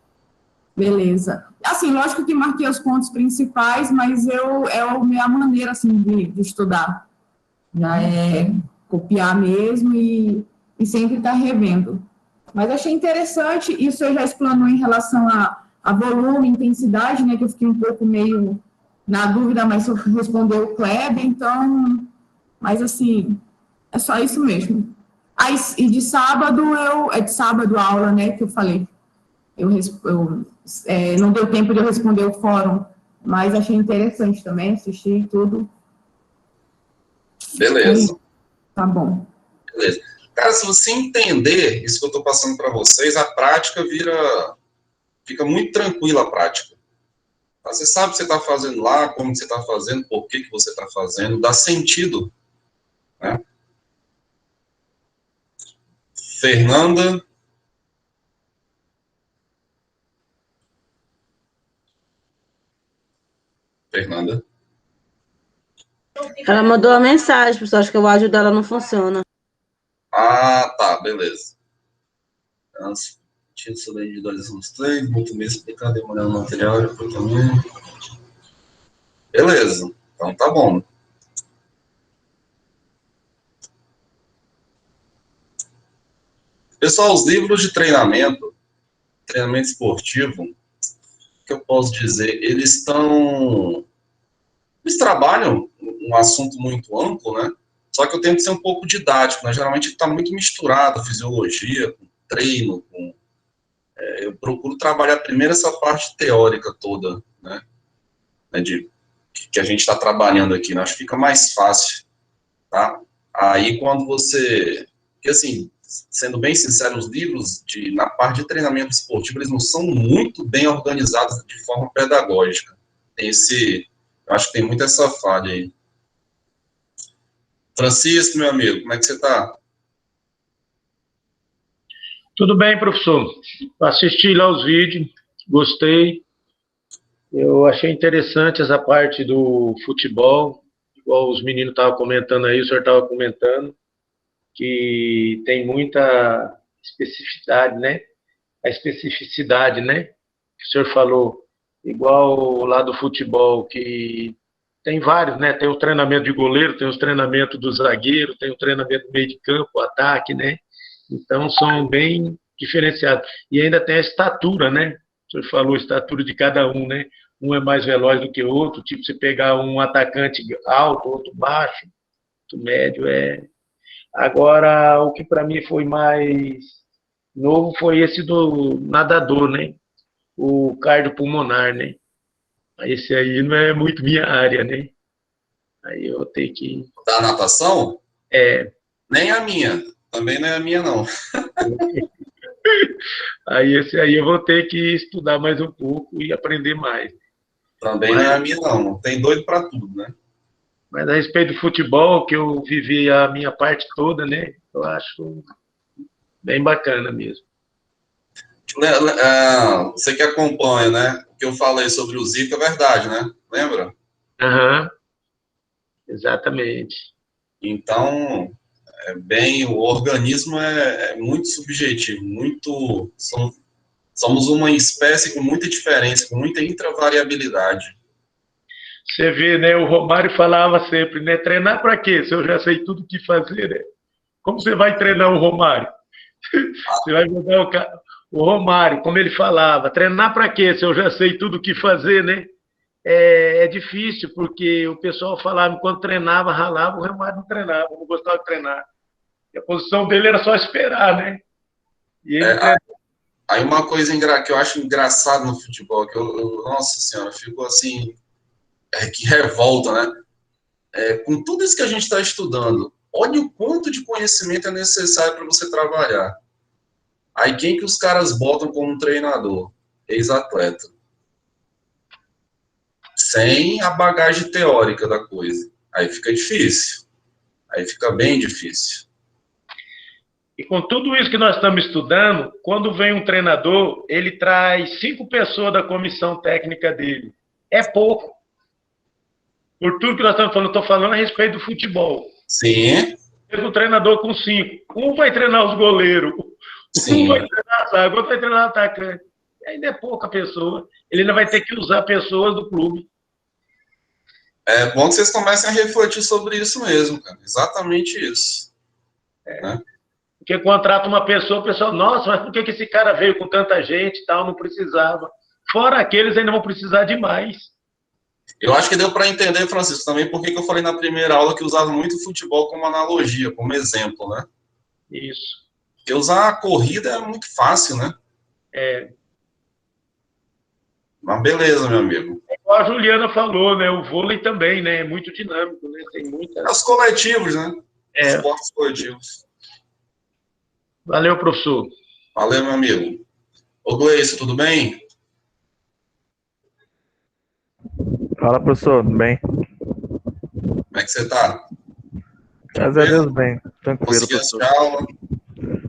Beleza. Assim, lógico que marquei os pontos principais, mas é a minha maneira, assim, de estudar. Já é copiar mesmo e sempre estar revendo. Mas achei interessante, isso eu já explanou em relação a volume, intensidade, né, que eu fiquei um pouco meio na dúvida, mas só respondeu o Kleber, então, mas assim, é só isso mesmo. Aí, e de sábado, é de sábado a aula, né, que eu falei. Não deu tempo de eu responder o fórum, mas achei interessante também, assisti tudo. Beleza. Tá bom. Beleza. Cara, se você entender isso que eu estou passando para vocês, a prática fica muito tranquila a prática. Você sabe o que você está fazendo lá, como você está fazendo, por que você está fazendo, dá sentido. Né? Fernanda. Ela mandou uma mensagem, pessoal, acho que o áudio dela não funciona. Ah, tá, beleza. Tinha sobre a individualização dos treinos, muito bem explicado, demorando o material, depois também. Beleza, então tá bom. Pessoal, os livros de treinamento esportivo, o que eu posso dizer, eles trabalham um assunto muito amplo, né? Só que eu tento ser um pouco didático, né? Geralmente está muito misturado, fisiologia, com treino, eu procuro trabalhar primeiro essa parte teórica toda, né? Que a gente está trabalhando aqui, né? Acho que fica mais fácil, tá? Aí quando porque assim, sendo bem sincero, os livros na parte de treinamento esportivo, eles não são muito bem organizados de forma pedagógica. Eu acho que tem muito essa falha aí. Francisco, meu amigo, como é que você está? Tudo bem, professor. Assisti lá os vídeos, gostei. Eu achei interessante essa parte do futebol, igual os meninos estavam comentando aí, o senhor estava comentando, que tem muita especificidade, né? A especificidade, né? Que o senhor falou, igual lá do futebol, que tem vários, né? Tem o treinamento de goleiro, tem os treinamentos do zagueiro, tem o treinamento do meio de campo, ataque, né? Então, são bem diferenciados. E ainda tem a estatura, né? O senhor falou a estatura de cada um, né? Um é mais veloz do que o outro, tipo, você pegar um atacante alto, outro baixo, outro médio, Agora, o que para mim foi mais novo foi esse do nadador, né? O cardiopulmonar, né? Esse aí não é muito minha área, né? Aí eu tenho que... Da natação? É. Nem a minha. Também não é a minha, não. Aí esse aí eu vou ter que estudar mais um pouco e aprender mais. Também não é a minha, não. Tem doido para tudo, né? Mas a respeito do futebol, que eu vivi a minha parte toda, né? Eu acho bem bacana mesmo. Você que acompanha, né? O que eu falei sobre o Zika é verdade, né? Lembra? Aham. Exatamente. Então, o organismo é muito subjetivo, somos uma espécie com muita diferença, com muita intravariabilidade. Você vê, né? O Romário falava sempre, né? Treinar para quê? Se eu já sei tudo o que fazer, né? Como você vai treinar o Romário? Você vai mudar o Romário, como ele falava, treinar para quê? Se eu já sei tudo o que fazer, né? É difícil, porque o pessoal falava, enquanto treinava, ralava, o Romário não treinava, não gostava de treinar. E a posição dele era só esperar, né? E ele aí uma coisa que eu acho engraçado no futebol, que nossa senhora, fico assim, que revolta, né? Com tudo isso que a gente está estudando, olha o quanto de conhecimento é necessário para você trabalhar. Aí quem que os caras botam como treinador? Ex-atleta. Sem a bagagem teórica da coisa. Aí fica difícil. Aí fica bem difícil. E com tudo isso que nós estamos estudando, quando vem um treinador, ele traz 5 pessoas da comissão técnica dele. É pouco. Por tudo que nós estamos falando, estou falando a respeito do futebol. Sim. Um treinador com 5. Um vai treinar os goleiros. Sim. Um vai treinar a zaga, outro vai treinar o atacante. E ainda é pouca pessoa. Ele ainda vai ter que usar pessoas do clube. É bom que vocês comecem a refletir sobre isso mesmo, cara. Exatamente isso. Né? Porque contrata uma pessoa, o pessoal, nossa, mas por que esse cara veio com tanta gente e tal? Não precisava. Fora aqueles, ainda vão precisar de mais. Eu acho que deu para entender, Francisco, também porque que eu falei na primeira aula que usava muito o futebol como analogia, como exemplo, né? Isso. Porque usar a corrida é muito fácil, né? É. Mas beleza, meu amigo. Igual a Juliana falou, né? O vôlei também, né? É muito dinâmico, né? Tem muita... É os coletivos, né? É. Esportes coletivos. Valeu, professor. Valeu, meu amigo. Ô, Gleice, tudo bem? Fala, professor, tudo bem? Como é que você tá? Graças a Deus, bem. Tranquilo, Conseguiu professor. assistir a aula?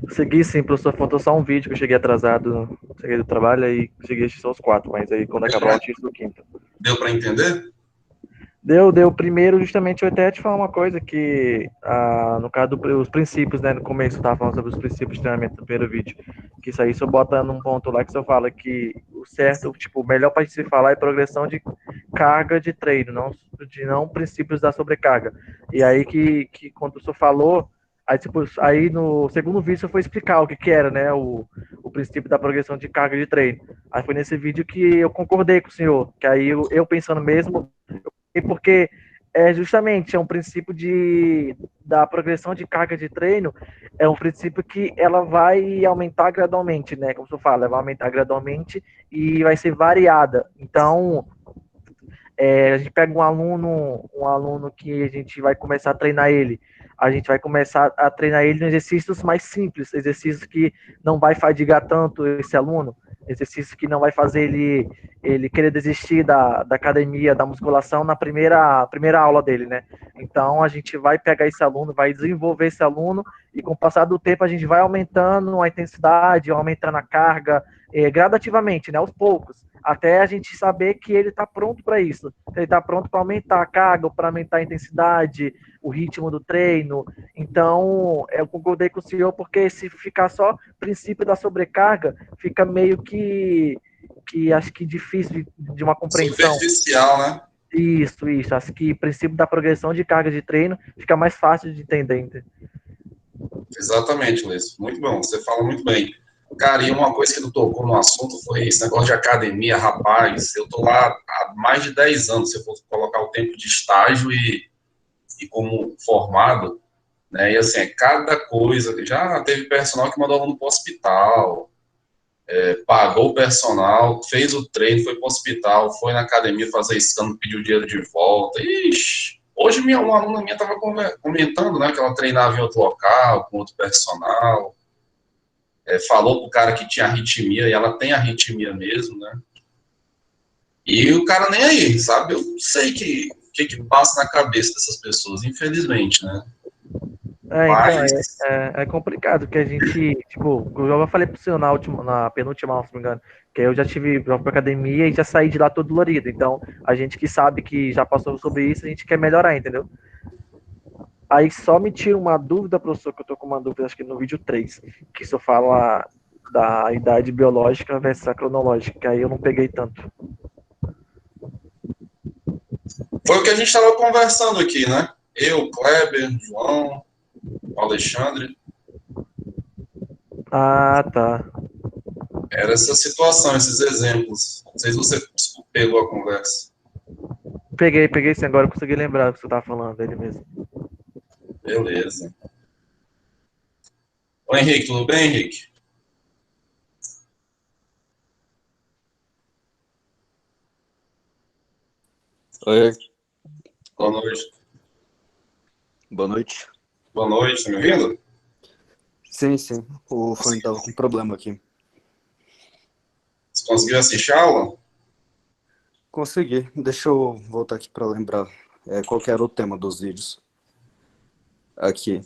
Segui sim, professor. Faltou só um vídeo que eu cheguei atrasado. Cheguei do trabalho e consegui assistir só os 4, mas aí quando acabar eu assisto o quinto. Deu para entender? Deu. Primeiro, justamente, eu até te falar uma coisa que, no caso dos princípios, né, no começo eu estava falando sobre os princípios de treinamento do primeiro vídeo, que isso aí só bota num ponto lá que você fala que o certo, tipo, o melhor para se falar é progressão de carga de treino, não princípios da sobrecarga. E aí que quando o senhor falou, aí, tipo, aí no segundo vídeo eu fui explicar o que era, né, o princípio da progressão de carga de treino. Aí foi nesse vídeo que eu concordei com o senhor, que aí eu pensando mesmo, porque justamente é um princípio da progressão de carga de treino, é um princípio que ela vai aumentar gradualmente, né? Como você fala, ela vai aumentar gradualmente e vai ser variada. Então, a gente pega um aluno que a gente vai começar a treinar ele. A gente vai começar a treinar ele em exercícios mais simples, exercícios que não vai fadigar tanto esse aluno, exercício que não vai fazer ele querer desistir da academia, da musculação na primeira aula dele, né? Então, a gente vai pegar esse aluno, vai desenvolver esse aluno e com o passar do tempo a gente vai aumentando a intensidade, aumentando a carga, gradativamente, né? Aos poucos, até a gente saber que ele está pronto para isso. Ele está pronto para aumentar a carga, para aumentar a intensidade, o ritmo do treino. Então, eu concordei com o senhor, porque se ficar só princípio da sobrecarga, fica meio que acho que difícil de uma compreensão. Superficial, né? Isso. Acho que o princípio da progressão de carga de treino fica mais fácil de entender. Exatamente, Luiz. Muito bom, você fala muito bem. Cara, e uma coisa que tu tocou no assunto foi esse negócio de academia. Rapaz, eu tô lá há mais de 10 anos, se eu for colocar o tempo de estágio e como formado, né, e assim, cada coisa, já teve personal que mandou aluno para o hospital, pagou o personal, fez o treino, foi para o hospital, foi na academia fazer escândalo, pediu o dinheiro de volta. Ixi, hoje uma aluna minha estava comentando, né, que ela treinava em outro local, com outro personal, falou pro cara que tinha arritmia, e ela tem arritmia mesmo, né, e o cara nem aí, sabe, eu não sei que passa na cabeça dessas pessoas, infelizmente, né. Então, é complicado, que a gente, tipo, eu já falei pro senhor na penúltima aula, se não me engano, que eu já tive pra academia e já saí de lá todo dolorido. Então, a gente que sabe que já passou sobre isso, a gente quer melhorar, entendeu? Aí só me tira uma dúvida, professor, que eu tô com uma dúvida, acho que no vídeo 3, que só fala da idade biológica versus a cronológica, que aí eu não peguei tanto. Foi o que a gente estava conversando aqui, né? Eu, Kleber, João, Alexandre. Ah, tá. Era essa situação, esses exemplos. Não sei se você pegou a conversa. Peguei sim, agora eu consegui lembrar o que você estava falando dele mesmo. Beleza. Ô, Henrique, tudo bem, Henrique? Oi. Boa noite. Boa noite. Boa noite, tá me ouvindo? Sim. O fone tava com problema aqui. Você conseguiu assistir a aula? Consegui. Deixa eu voltar aqui para lembrar qual que era o tema dos vídeos. Aqui.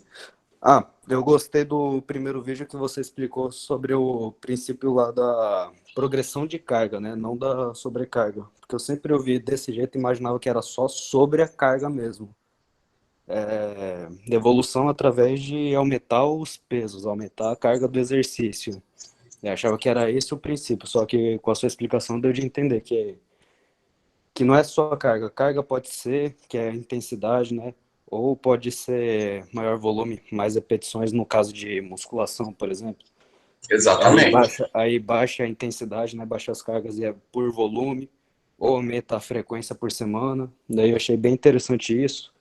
Eu gostei do primeiro vídeo que você explicou sobre o princípio lá da progressão de carga, né? Não da sobrecarga. Porque eu sempre ouvi desse jeito e imaginava que era só sobre a carga mesmo. Evolução através de aumentar os pesos, aumentar a carga do exercício. Eu achava que era esse o princípio, só que com a sua explicação deu de entender que não é só a carga. Carga pode ser, que é a intensidade, né? Ou pode ser maior volume, mais repetições, no caso de musculação, por exemplo. Exatamente. Aí baixa a intensidade, né? Baixa as cargas e é por volume, ou aumenta a frequência por semana. Daí eu achei bem interessante isso.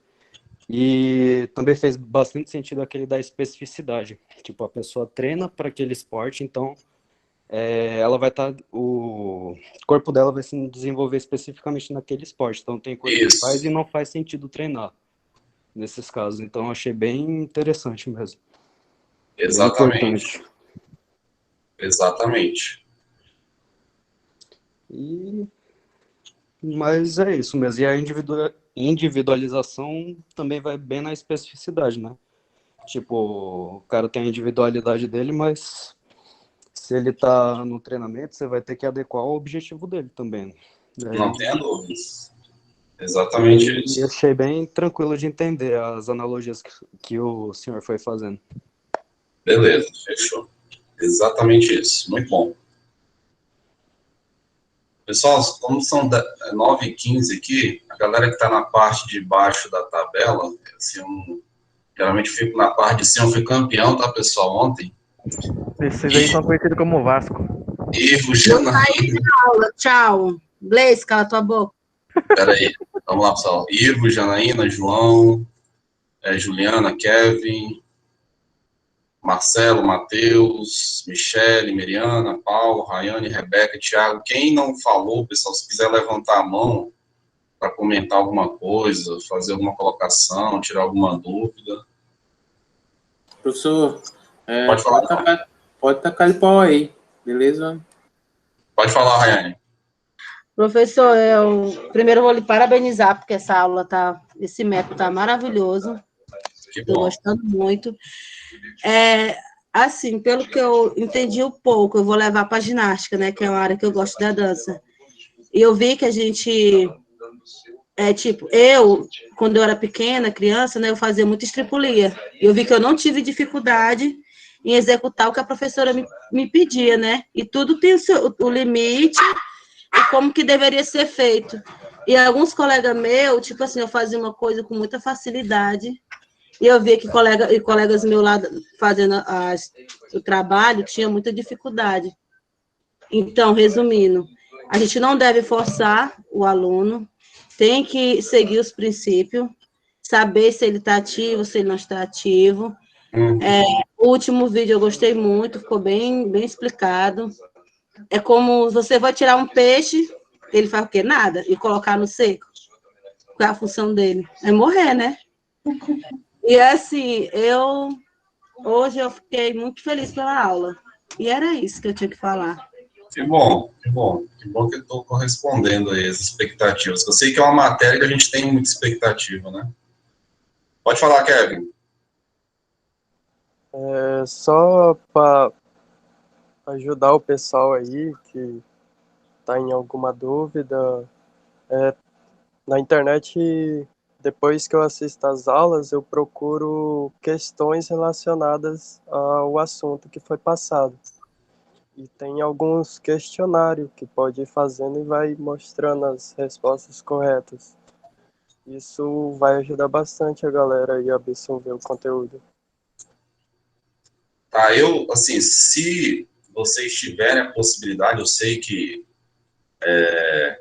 E também fez bastante sentido aquele da especificidade. Tipo, a pessoa treina para aquele esporte, então ela vai estar... o corpo dela vai se desenvolver especificamente naquele esporte. Então tem coisa que faz e não faz sentido treinar nesses casos. Então eu achei bem interessante mesmo. Exatamente. Bem importante. Exatamente. Mas é isso mesmo. E a individualização também vai bem na especificidade, né? Tipo, o cara tem a individualidade dele, mas se ele tá no treinamento, você vai ter que adequar ao objetivo dele também. Não tenha dúvidas. Exatamente isso. E achei bem tranquilo de entender as analogias que o senhor foi fazendo. Beleza, fechou. Exatamente isso. Muito bom. Pessoal, como são 9h15 aqui, a galera que está na parte de baixo da tabela, assim, geralmente fico na parte de cima, eu fui campeão, tá, pessoal, ontem. Esses aí são conhecidos como Vasco. Ivo, Janaína... Tchau. Blaze, cala tua boca. Peraí, vamos lá, pessoal. Ivo, Janaína, João, Juliana, Kevin, Marcelo, Matheus, Michele, Miriana, Paulo, Rayane, Rebeca, Thiago. Quem não falou, pessoal, se quiser levantar a mão para comentar alguma coisa, fazer alguma colocação, tirar alguma dúvida. Professor, pode falar. Pode tacar de pau aí, beleza? Pode falar, Rayane. Professor, primeiro vou lhe parabenizar, porque esse método está maravilhoso. Estou gostando muito. Assim, pelo que eu entendi um pouco, eu vou levar para a ginástica, né, que é uma área que eu gosto da dança. E eu vi que a gente... quando eu era pequena, criança, né, eu fazia muita estripulia. E eu vi que eu não tive dificuldade em executar o que a professora me pedia, né? E tudo tem o limite e como que deveria ser feito. E alguns colegas meus, tipo assim, eu fazia uma coisa com muita facilidade, e eu via que colegas meus lá fazendo o trabalho tinham muita dificuldade. Então, resumindo, a gente não deve forçar o aluno, tem que seguir os princípios, saber se ele está ativo, se ele não está ativo. O último vídeo eu gostei muito, ficou bem, bem explicado. É como você vai tirar um peixe, ele faz o quê? Nada, e colocar no seco. Qual é a função dele? É morrer, né? E assim, hoje eu fiquei muito feliz pela aula. E era isso que eu tinha que falar. Que bom, que bom. Que bom que eu estou correspondendo aí às expectativas. Eu sei que é uma matéria que a gente tem muita expectativa, né? Pode falar, Kevin. Só para ajudar o pessoal aí que está em alguma dúvida, na internet, depois que eu assisto às aulas, eu procuro questões relacionadas ao assunto que foi passado. E tem alguns questionários que pode ir fazendo e vai mostrando as respostas corretas. Isso vai ajudar bastante a galera a absorver o conteúdo. Assim, se vocês tiverem a possibilidade, eu sei que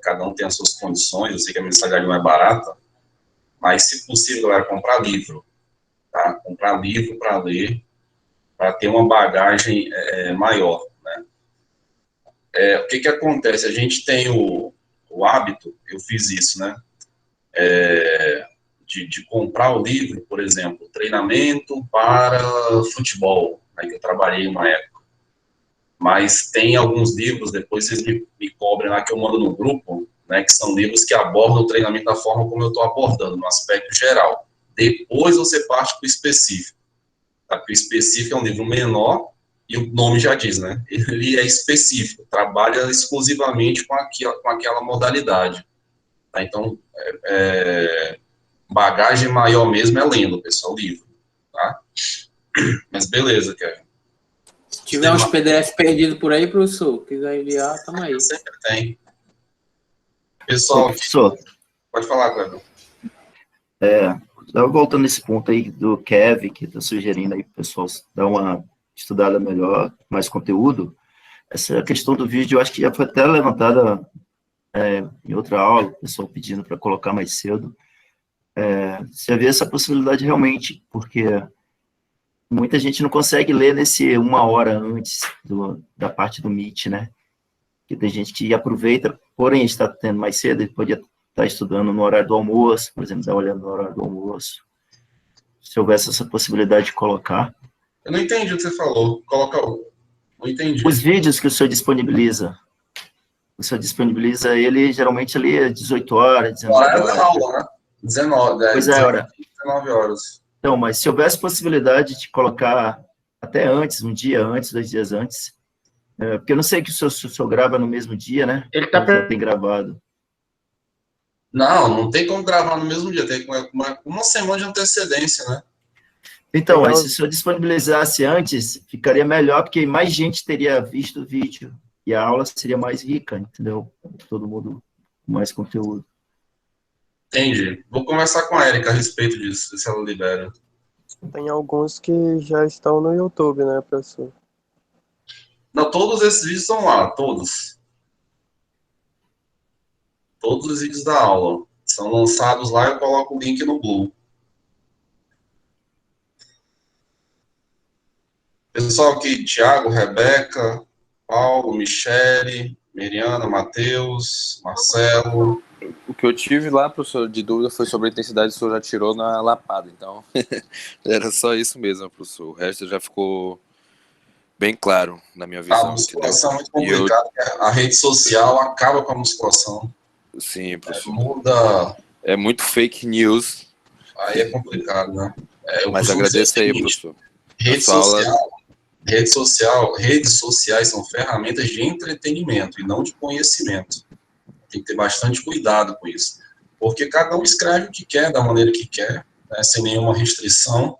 cada um tem as suas condições, eu sei que a mensalidade não é barata, mas se possível, galera, comprar livro, tá? Comprar livro para ler, para ter uma bagagem maior, né? O que acontece? A gente tem o hábito, eu fiz isso, né? De comprar o livro, por exemplo, treinamento para futebol, né, que eu trabalhei uma época. Mas tem alguns livros, depois vocês me cobrem lá, que eu mando no grupo, né, que são livros que abordam o treinamento da forma como eu estou abordando, no aspecto geral. Depois você parte para o específico. Tá? Porque o específico é um livro menor, e o nome já diz, né? Ele é específico, trabalha exclusivamente com aquela modalidade. Tá? Então, bagagem maior mesmo é lendo, pessoal, o livro. Tá? Mas beleza, Kevin. tiver uns PDF perdidos por aí, professor, quiser enviar, tamo aí. Sempre tem. Pessoal, professor, pode falar, Cleber. Voltando nesse ponto aí do Kevin, que está sugerindo aí para o pessoal dar uma estudada melhor, mais conteúdo, essa questão do vídeo, eu acho que já foi até levantada em outra aula, o pessoal pedindo para colocar mais cedo. Você vê essa possibilidade realmente, porque muita gente não consegue ler nesse 1 hora antes da parte do Meet, né? Que tem gente que aproveita, porém está tendo mais cedo, ele podia estar estudando no horário do almoço, por exemplo, dar uma olhada no horário do almoço. Se houvesse essa possibilidade de colocar. Eu não entendi o que você falou. Não entendi. Os vídeos que o senhor disponibiliza. O senhor disponibiliza ele, geralmente, ali às 18 horas, 19 horas. Horário da aula, né? 19 horas. Então, mas se houvesse possibilidade de colocar até antes, um dia antes, 2 dias antes, porque eu não sei que o senhor grava no mesmo dia, né? Ele tá tem gravado. Não tem como gravar no mesmo dia, tem uma semana de antecedência, né? Então, mas se o senhor disponibilizasse antes, ficaria melhor, porque mais gente teria visto o vídeo, e a aula seria mais rica, entendeu? Todo mundo com mais conteúdo. Entendi. Vou conversar com a Erika a respeito disso, se ela libera. Tem alguns que já estão no YouTube, né, professor? Não, todos esses vídeos estão lá, todos. Todos os vídeos da aula são lançados lá, eu coloco o link no Blue. Pessoal aqui, Thiago, Rebeca, Paulo, Michele, Miriana, Matheus, Marcelo. O que eu tive lá, professor, de dúvida foi sobre a intensidade que o senhor já tirou na lapada, então era só isso mesmo, professor. O resto já ficou bem claro na minha visão. A musculação é muito complicada, a rede social acaba com a musculação. Sim, professor. Muda. É muito fake news. Aí é complicado, né? Mas agradeço aí, professor. Redes sociais são ferramentas de entretenimento e não de conhecimento. Tem que ter bastante cuidado com isso. Porque cada um escreve o que quer, da maneira que quer, né, sem nenhuma restrição.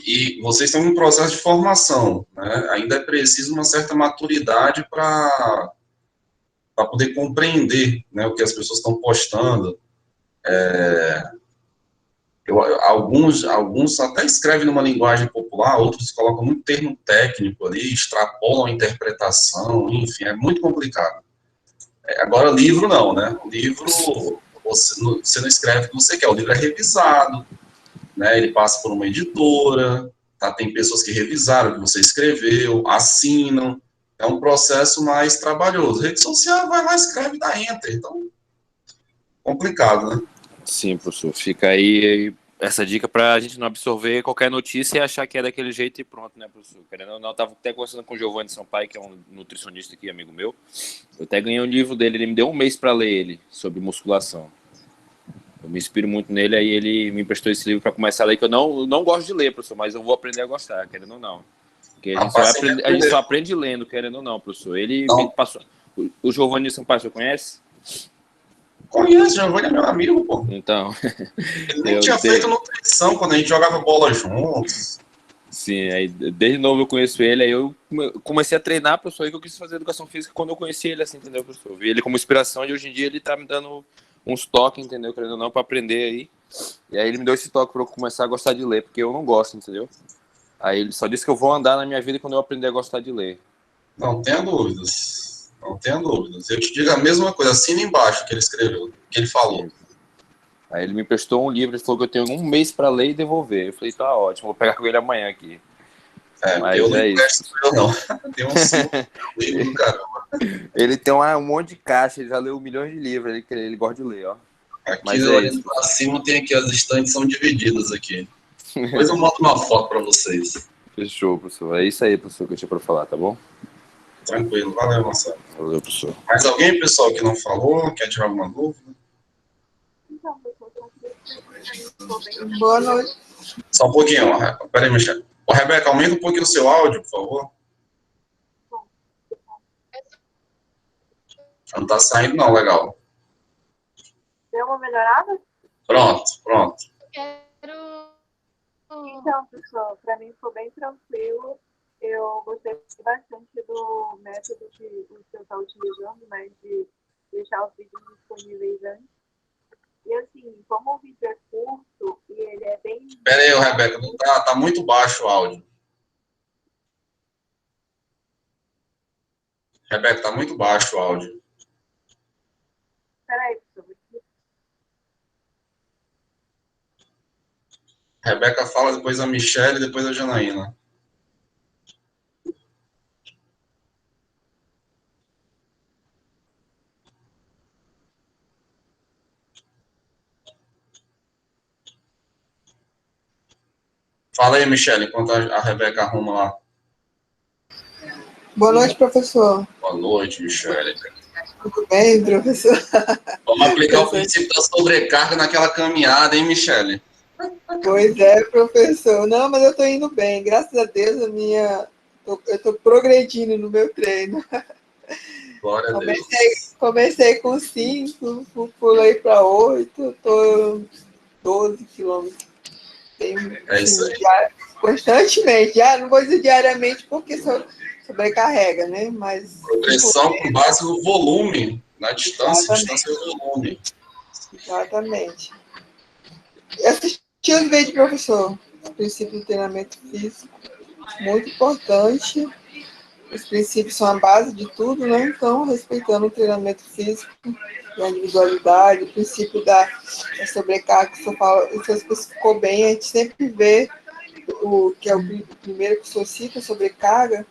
E vocês estão em um processo de formação, né? Ainda é preciso uma certa maturidade para poder compreender, né, o que as pessoas estão postando. Alguns até escrevem numa linguagem popular, outros colocam muito termo técnico ali, extrapolam a interpretação, enfim, é muito complicado. Agora, livro não, né? O livro, você não escreve o que você quer, o livro é revisado, né? Ele passa por uma editora, tá? Tem pessoas que revisaram o que você escreveu, assinam, é um processo mais trabalhoso. Rede social, vai lá, escreve e dá enter, então, complicado, né? Sim, professor, fica aí essa dica para a gente não absorver qualquer notícia e achar que é daquele jeito e pronto, né, professor? Querendo ou não, eu estava até conversando com o Giovanni Sampaio, que é um nutricionista aqui, amigo meu. Eu até ganhei um livro dele, ele me deu um mês para ler ele, sobre musculação. Eu me inspiro muito nele, aí ele me emprestou esse livro para começar a ler, que eu não gosto de ler, professor, mas eu vou aprender a gostar, querendo ou não. Porque a gente só aprende lendo, querendo ou não, professor. Ele me passou. O Giovanni Sampaio, você conhece? Conheço, Giovanni é meu amigo, pô. Então. Ele nem tinha feito nutrição quando a gente jogava bola juntos. Sim, aí desde novo eu conheço ele, aí eu comecei a treinar, professor, aí que eu quis fazer educação física quando eu conheci ele, assim, entendeu, professor? Eu vi ele como inspiração e hoje em dia ele tá me dando uns toques, entendeu, querendo ou não, pra aprender aí. E aí ele me deu esse toque pra eu começar a gostar de ler, porque eu não gosto, entendeu? Aí ele só disse que eu vou andar na minha vida quando eu aprender a gostar de ler. Não tenha dúvidas. Não tenha dúvidas. Eu te digo a mesma coisa, assina embaixo que ele escreveu, que ele falou. Sim. Aí ele me emprestou um livro, ele falou que eu tenho um mês para ler e devolver. Eu falei, tá ótimo, vou pegar com ele amanhã aqui. Mas eu não empresto eu não. Tem um livro do caramba. Ele tem um monte de caixa, ele já leu milhões de livros, ele gosta de ler, ó. Aqui mas olhando para cima tem aqui, as estantes são divididas aqui. Depois eu mando uma foto para vocês. Fechou, professor. É isso aí, professor, que eu tinha para falar, tá bom? Tranquilo, valeu, Marcelo. Valeu, professor. Mais alguém, pessoal, que não falou, quer tirar alguma dúvida? Boa noite. Só um pouquinho, peraí, Michel. Ô, Rebeca, aumenta um pouquinho o seu áudio, por favor. Não tá saindo não, legal. Deu uma melhorada? Pronto. Então, pessoal, para mim ficou bem tranquilo. eu gostei bastante do método que o senhor está utilizando, né, de deixar os vídeos disponíveis antes. E assim, como o vídeo é curto e ele é bem... Pera aí, Rebeca, não tá muito baixo o áudio. Rebeca, tá muito baixo o áudio. Peraí, professor. Rebeca fala, depois a Michelle, depois a Janaína. Fala aí, Michelle, enquanto a Rebeca arruma lá. Boa noite, professor. Boa noite, Michelle. Tudo bem, professor? Vamos aplicar o princípio da sobrecarga naquela caminhada, hein, Michelle? Pois é, professor. Não, mas eu estou indo bem. Graças a Deus, eu estou progredindo no meu treino. Glória a Deus. Comecei com 5, pulei para 8, estou 12 quilômetros. É isso aí. Constantemente. Não vou dizer diariamente porque sobrecarrega, né? Mas progressão com base no volume, na distância, distância e volume. Exatamente. Eu assisti os vídeos, professor. Os princípios do treinamento físico. Muito importante. Os princípios são a base de tudo, né? Então, respeitando o treinamento físico, a individualidade, o princípio da sobrecarga, que o senhor especificou bem, a gente sempre vê o que é o primeiro que o senhor cita, sobrecarga,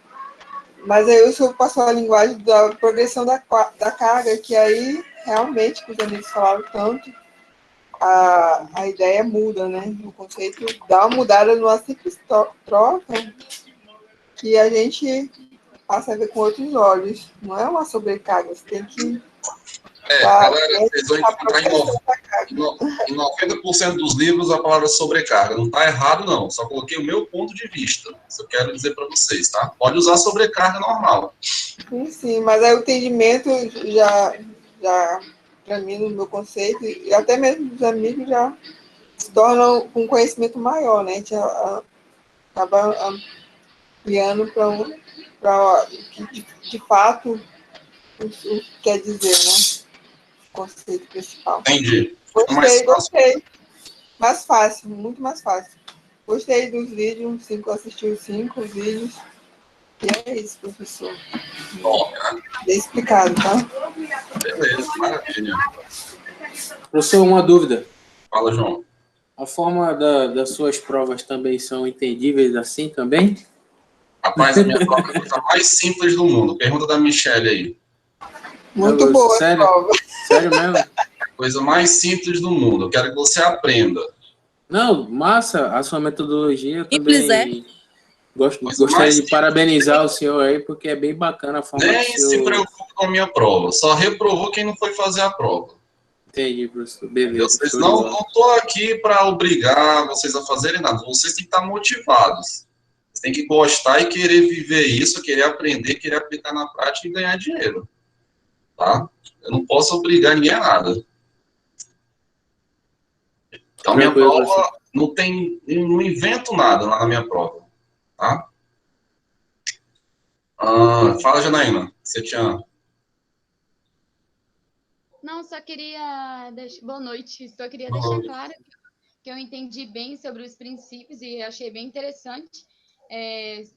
mas aí o senhor passou a linguagem da progressão da carga, que aí, realmente, que os amigos falaram tanto, a ideia muda, né? O conceito dá uma mudada numa simples troca, que a gente passa a ver com outros olhos. Não é uma sobrecarga, você tem que... galera, vocês vão encontrar em 90% dos livros a palavra sobrecarga. Não está errado, não. Só coloquei o meu ponto de vista. Isso eu quero dizer para vocês, tá? Pode usar sobrecarga normal. Sim, mas aí o entendimento já para mim, no meu conceito, e até mesmo dos amigos, já se tornam com um conhecimento maior, né? A gente acaba ampliando para o que de fato o quer dizer, né? O conceito principal. Entendi. Gostei. Mais fácil, muito mais fácil. Gostei dos vídeos, assisti os 5 vídeos. E é isso, professor. Bom, né? Bem explicado, tá? Beleza, maravilha. Professor, uma dúvida. Fala, João. A forma das suas provas também são entendíveis assim também? Rapaz, a minha prova é a coisa mais simples do mundo. Pergunta da Michelle aí. Muito boa a prova. Sério mesmo? Coisa mais simples do mundo. Eu quero que você aprenda. Não, massa. A sua metodologia também... Simples, Gostaria de parabenizar o senhor aí, porque é bem bacana a forma Nem se preocupe com a minha prova. Só reprovou quem não foi fazer a prova. Entendi, professor. Beleza. Vocês não estou aqui para obrigar vocês a fazerem nada. Vocês têm que estar motivados. Vocês têm que gostar e querer viver isso, querer aprender, querer aplicar na prática e ganhar dinheiro. Tá? Eu não posso obrigar ninguém a nada. Então, minha prova não invento nada lá na minha prova. Tá? Fala, Janaína. Você te ama. Não, só queria... Boa noite. Só queria deixar claro que eu entendi bem sobre os princípios e achei bem interessante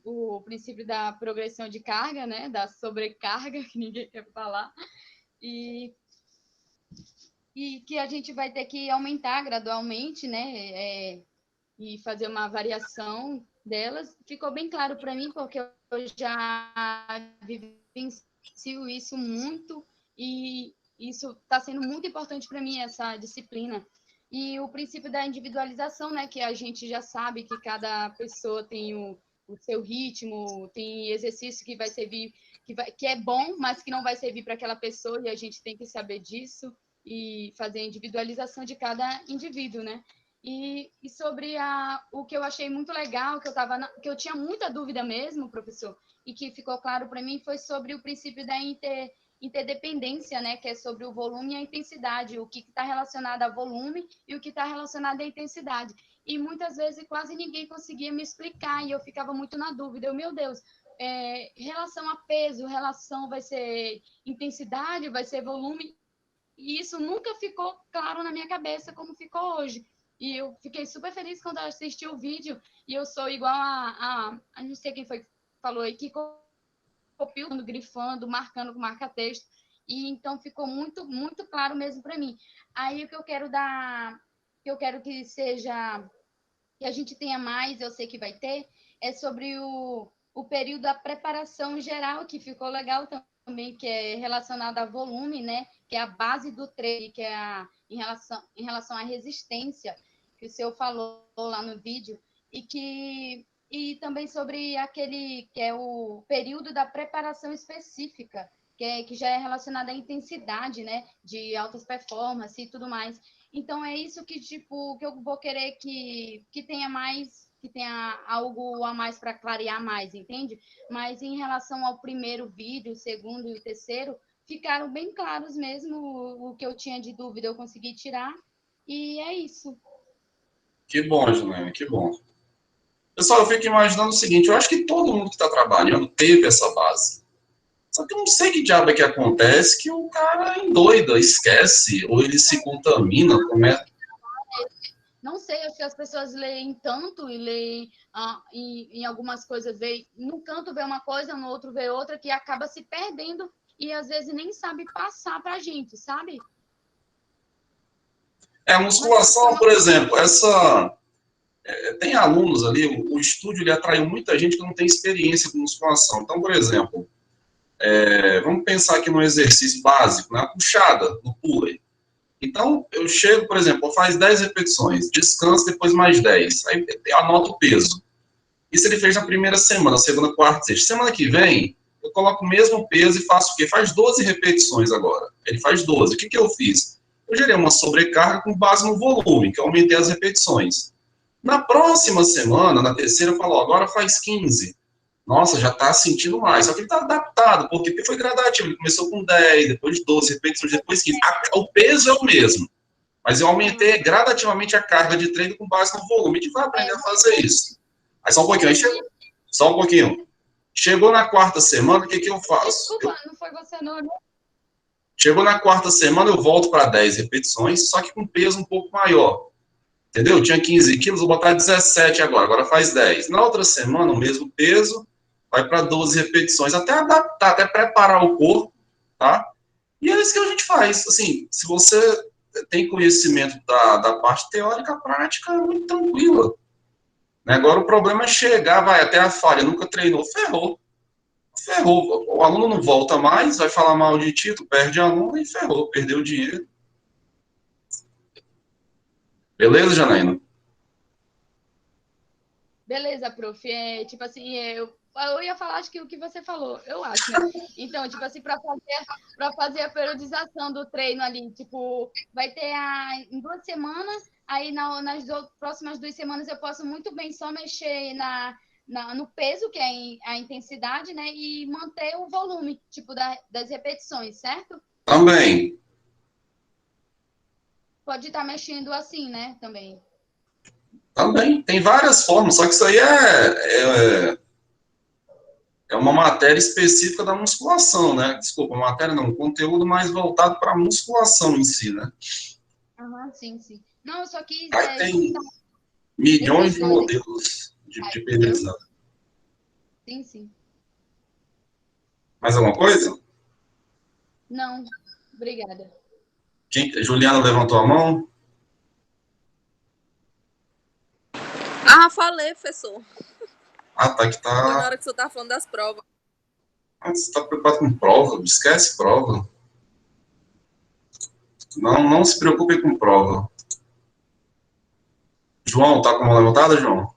o princípio da progressão de carga, né? Da sobrecarga, que ninguém quer falar. E que a gente vai ter que aumentar gradualmente, né? E fazer uma variação delas. Ficou bem claro para mim, porque eu já vivencio isso muito e isso está sendo muito importante para mim, essa disciplina. E o princípio da individualização, né, que a gente já sabe que cada pessoa tem o seu ritmo, tem exercício que vai servir, que é bom, mas que não vai servir para aquela pessoa, e a gente tem que saber disso e fazer a individualização de cada indivíduo, né? E sobre o que eu achei muito legal, que eu tinha muita dúvida mesmo, professor, e que ficou claro para mim, foi sobre o princípio da interdependência, né, que é sobre o volume e a intensidade, o que está relacionado a volume e o que está relacionado à intensidade. e muitas vezes quase ninguém conseguia me explicar, e eu ficava muito na dúvida. Eu, meu Deus, relação a peso, relação vai ser intensidade, vai ser volume, e isso nunca ficou claro na minha cabeça como ficou hoje. E eu fiquei super feliz quando eu assisti o vídeo, e eu sou igual a não sei quem foi que falou aí, que copiando, grifando, marcando com marca-texto, e então ficou muito, muito claro mesmo para mim. Aí o que eu quero que seja, que a gente tenha mais, eu sei que vai ter, é sobre o período da preparação geral, que ficou legal também, que é relacionado a volume, né? Que é a base do treino, que é em relação à resistência, que o senhor falou lá no vídeo, e também sobre aquele que é o período da preparação específica, que já é relacionado à intensidade, né? De altas performances e tudo mais. Então, é isso que, tipo, que eu vou querer que tenha mais, que tenha algo a mais para clarear mais, entende? Mas em relação ao primeiro vídeo, o segundo e o terceiro, ficaram bem claros mesmo. O que eu tinha de dúvida eu consegui tirar, e é isso. Que bom, Janaína, que bom. Pessoal, eu fico imaginando o seguinte, eu acho que todo mundo que está trabalhando teve essa base. Só que eu não sei que diabo é que acontece, que o cara endoida, esquece, ou ele se contamina, Não sei, acho que as pessoas leem tanto e leem em algumas coisas, num canto vê uma coisa, no outro vê outra, que acaba se perdendo e às vezes nem sabe passar pra gente, sabe? A musculação, por exemplo, tem alunos ali, o estúdio ele atraiu muita gente que não tem experiência com musculação. Então, por exemplo, vamos pensar aqui no exercício básico, na puxada, no pulley. Então, eu chego, por exemplo, faz 10 repetições, descanso, depois mais 10. Aí eu anoto o peso. Isso ele fez na primeira semana, segunda, quarta, sexta. Semana que vem, eu coloco o mesmo peso e faço o quê? Faz 12 repetições agora. Ele faz 12. O que eu fiz? Eu gerei uma sobrecarga com base no volume, que eu aumentei as repetições. Na próxima semana, na terceira, eu falo, agora faz 15. Nossa, já está sentindo mais. Só que ele está adaptado, porque foi gradativo. Ele começou com 10, depois 12 repetições, depois 15. O peso é o mesmo, mas eu aumentei gradativamente a carga de treino com base no volume. A gente vai aprender a fazer isso. Aí só um pouquinho. Aí só um pouquinho. Chegou na quarta semana, o que eu faço? Desculpa, não foi você não. Chegou na quarta semana, eu volto para 10 repetições, só que com peso um pouco maior. Entendeu? Tinha 15 quilos, vou botar 17 agora faz 10. Na outra semana, o mesmo peso, vai para 12 repetições, até adaptar, até preparar o corpo, tá? E é isso que a gente faz. Assim, se você tem conhecimento da parte teórica, a prática é muito tranquila. Agora o problema é chegar, vai até a falha, nunca treinou, ferrou. Ferrou. O aluno não volta mais, vai falar mal de ti, tu perde aluno e ferrou, perdeu o dinheiro. Beleza, Janaína? Beleza, prof. Tipo assim, eu ia falar, acho que o que você falou, eu acho, né? Então, tipo assim, para fazer a periodização do treino ali, tipo, vai ter em 2 semanas, aí nas próximas 2 semanas eu posso muito bem só mexer no peso, que é a intensidade, né? E manter o volume, tipo, das repetições, certo? Também. Pode estar mexendo assim, né? Também. Também. Tem várias formas, só que isso aí é uma matéria específica da musculação, né? Desculpa, matéria não, um conteúdo mais voltado para a musculação em si, né? Sim, sim. Não, eu só quis... tem milhões de modelos de periodização. Sim, sim. Mais alguma coisa? Não, obrigada. Juliana levantou a mão? Falei, professor. Tá, que tá... Foi na hora que o senhor tava falando das provas. Você tá preocupado com prova? Esquece prova. Não se preocupe com prova. João, tá com a mão levantada, João?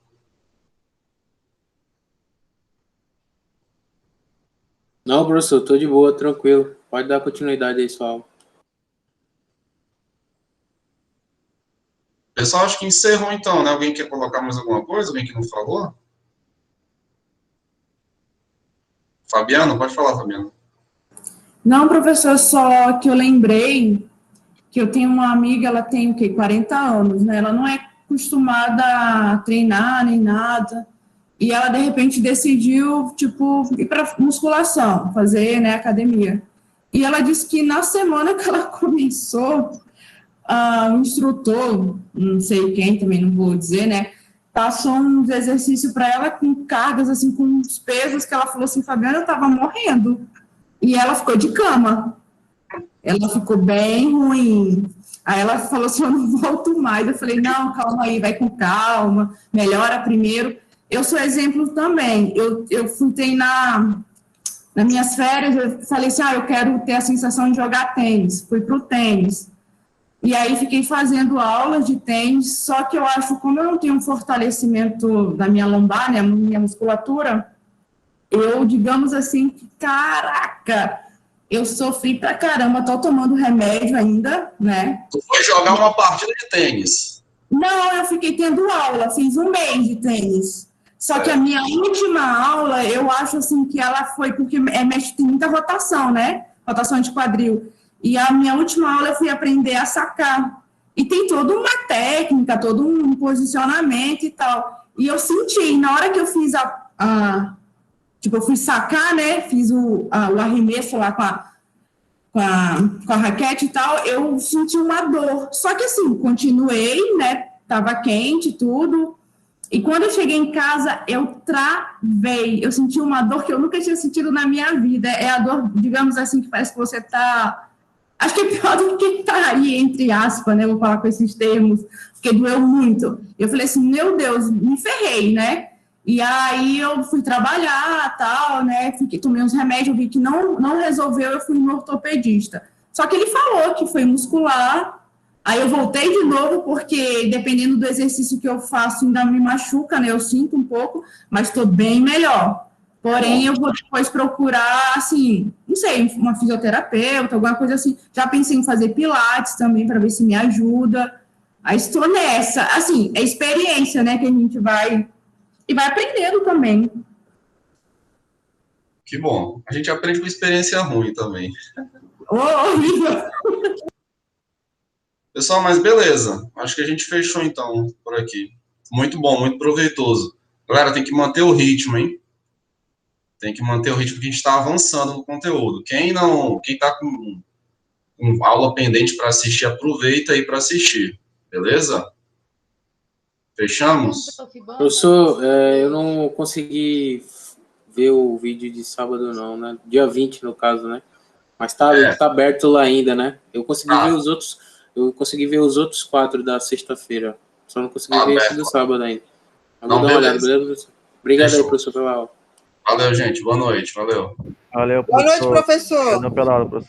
Não, professor, tô de boa, tranquilo. Pode dar continuidade aí, sua aula. Pessoal, acho que encerrou então, né? Alguém quer colocar mais alguma coisa? Alguém que não falou? Fabiano, pode falar, Fabiano. Não, professor, só que eu lembrei que eu tenho uma amiga, ela tem o quê? 40 anos, né? Ela não é acostumada a treinar nem nada. E ela, de repente, decidiu, tipo, ir para musculação, fazer, né, academia. E ela disse que na semana que ela começou, o instrutor, não sei quem, também não vou dizer, né, passou uns exercícios para ela com cargas, assim, com uns pesos, que ela falou assim, Fabiana, eu estava morrendo. E ela ficou de cama. Ela ficou bem ruim. Aí ela falou assim, eu não volto mais. Eu falei, não, calma aí, vai com calma, melhora primeiro. Eu sou exemplo também. Eu fui treinar nas minhas férias, eu falei assim, eu quero ter a sensação de jogar tênis. Fui para o tênis. E aí fiquei fazendo aulas de tênis, só que eu acho, como eu não tenho um fortalecimento da minha lombar, né, minha musculatura, eu, digamos assim, caraca, eu sofri pra caramba, tô tomando remédio ainda, né? Tu foi jogar uma partida de tênis? Não, eu fiquei tendo aula, fiz um mês de tênis. Só que a minha última aula, eu acho assim que ela foi, porque mexe, tem muita rotação, né? Rotação de quadril. E a minha última aula eu fui aprender a sacar. E tem toda uma técnica, todo um posicionamento e tal. E eu senti, na hora que eu fiz eu fui sacar, né? Fiz o arremesso lá com a raquete e tal, eu senti uma dor. Só que assim, continuei, né? Tava quente e tudo. E quando eu cheguei em casa, eu travei. Eu senti uma dor que eu nunca tinha sentido na minha vida. É a dor, digamos assim, que parece que você tá... Acho que é pior do que tá aí, entre aspas, né? Vou falar com esses termos, porque doeu muito. Eu falei assim, meu Deus, me ferrei, né? E aí eu fui trabalhar, tal, né? Tomei uns remédios, vi que não resolveu, eu fui no ortopedista. Só que ele falou que foi muscular, aí eu voltei de novo, porque dependendo do exercício que eu faço, ainda me machuca, né? Eu sinto um pouco, mas estou bem melhor. Porém, eu vou depois procurar, assim, não sei, uma fisioterapeuta, alguma coisa assim. Já pensei em fazer pilates também, para ver se me ajuda. Aí estou nessa. Assim, é experiência, né, que a gente vai... E vai aprendendo também. Que bom. A gente aprende com experiência ruim também. Horrível. Pessoal, mas beleza. Acho que a gente fechou, então, por aqui. Muito bom, muito proveitoso. Galera, tem que manter o ritmo, hein? Tem que manter o ritmo, porque a gente está avançando no conteúdo. Quem está com aula pendente para assistir, aproveita aí para assistir. Beleza? Fechamos? Professor, eu não consegui ver o vídeo de sábado, não, né? Dia 20, no caso, né? Mas tá aberto lá ainda, né? Eu consegui ver os outros. Eu consegui ver os outros 4 da sexta-feira. Só não consegui ver esse do sábado ainda. Eu vou dar uma olhada, beleza, professor? Obrigado aí, professor, pela aula. Valeu, gente. Boa noite. Valeu. Valeu, Boa noite, professor. professor. Perdão pela aula, professor.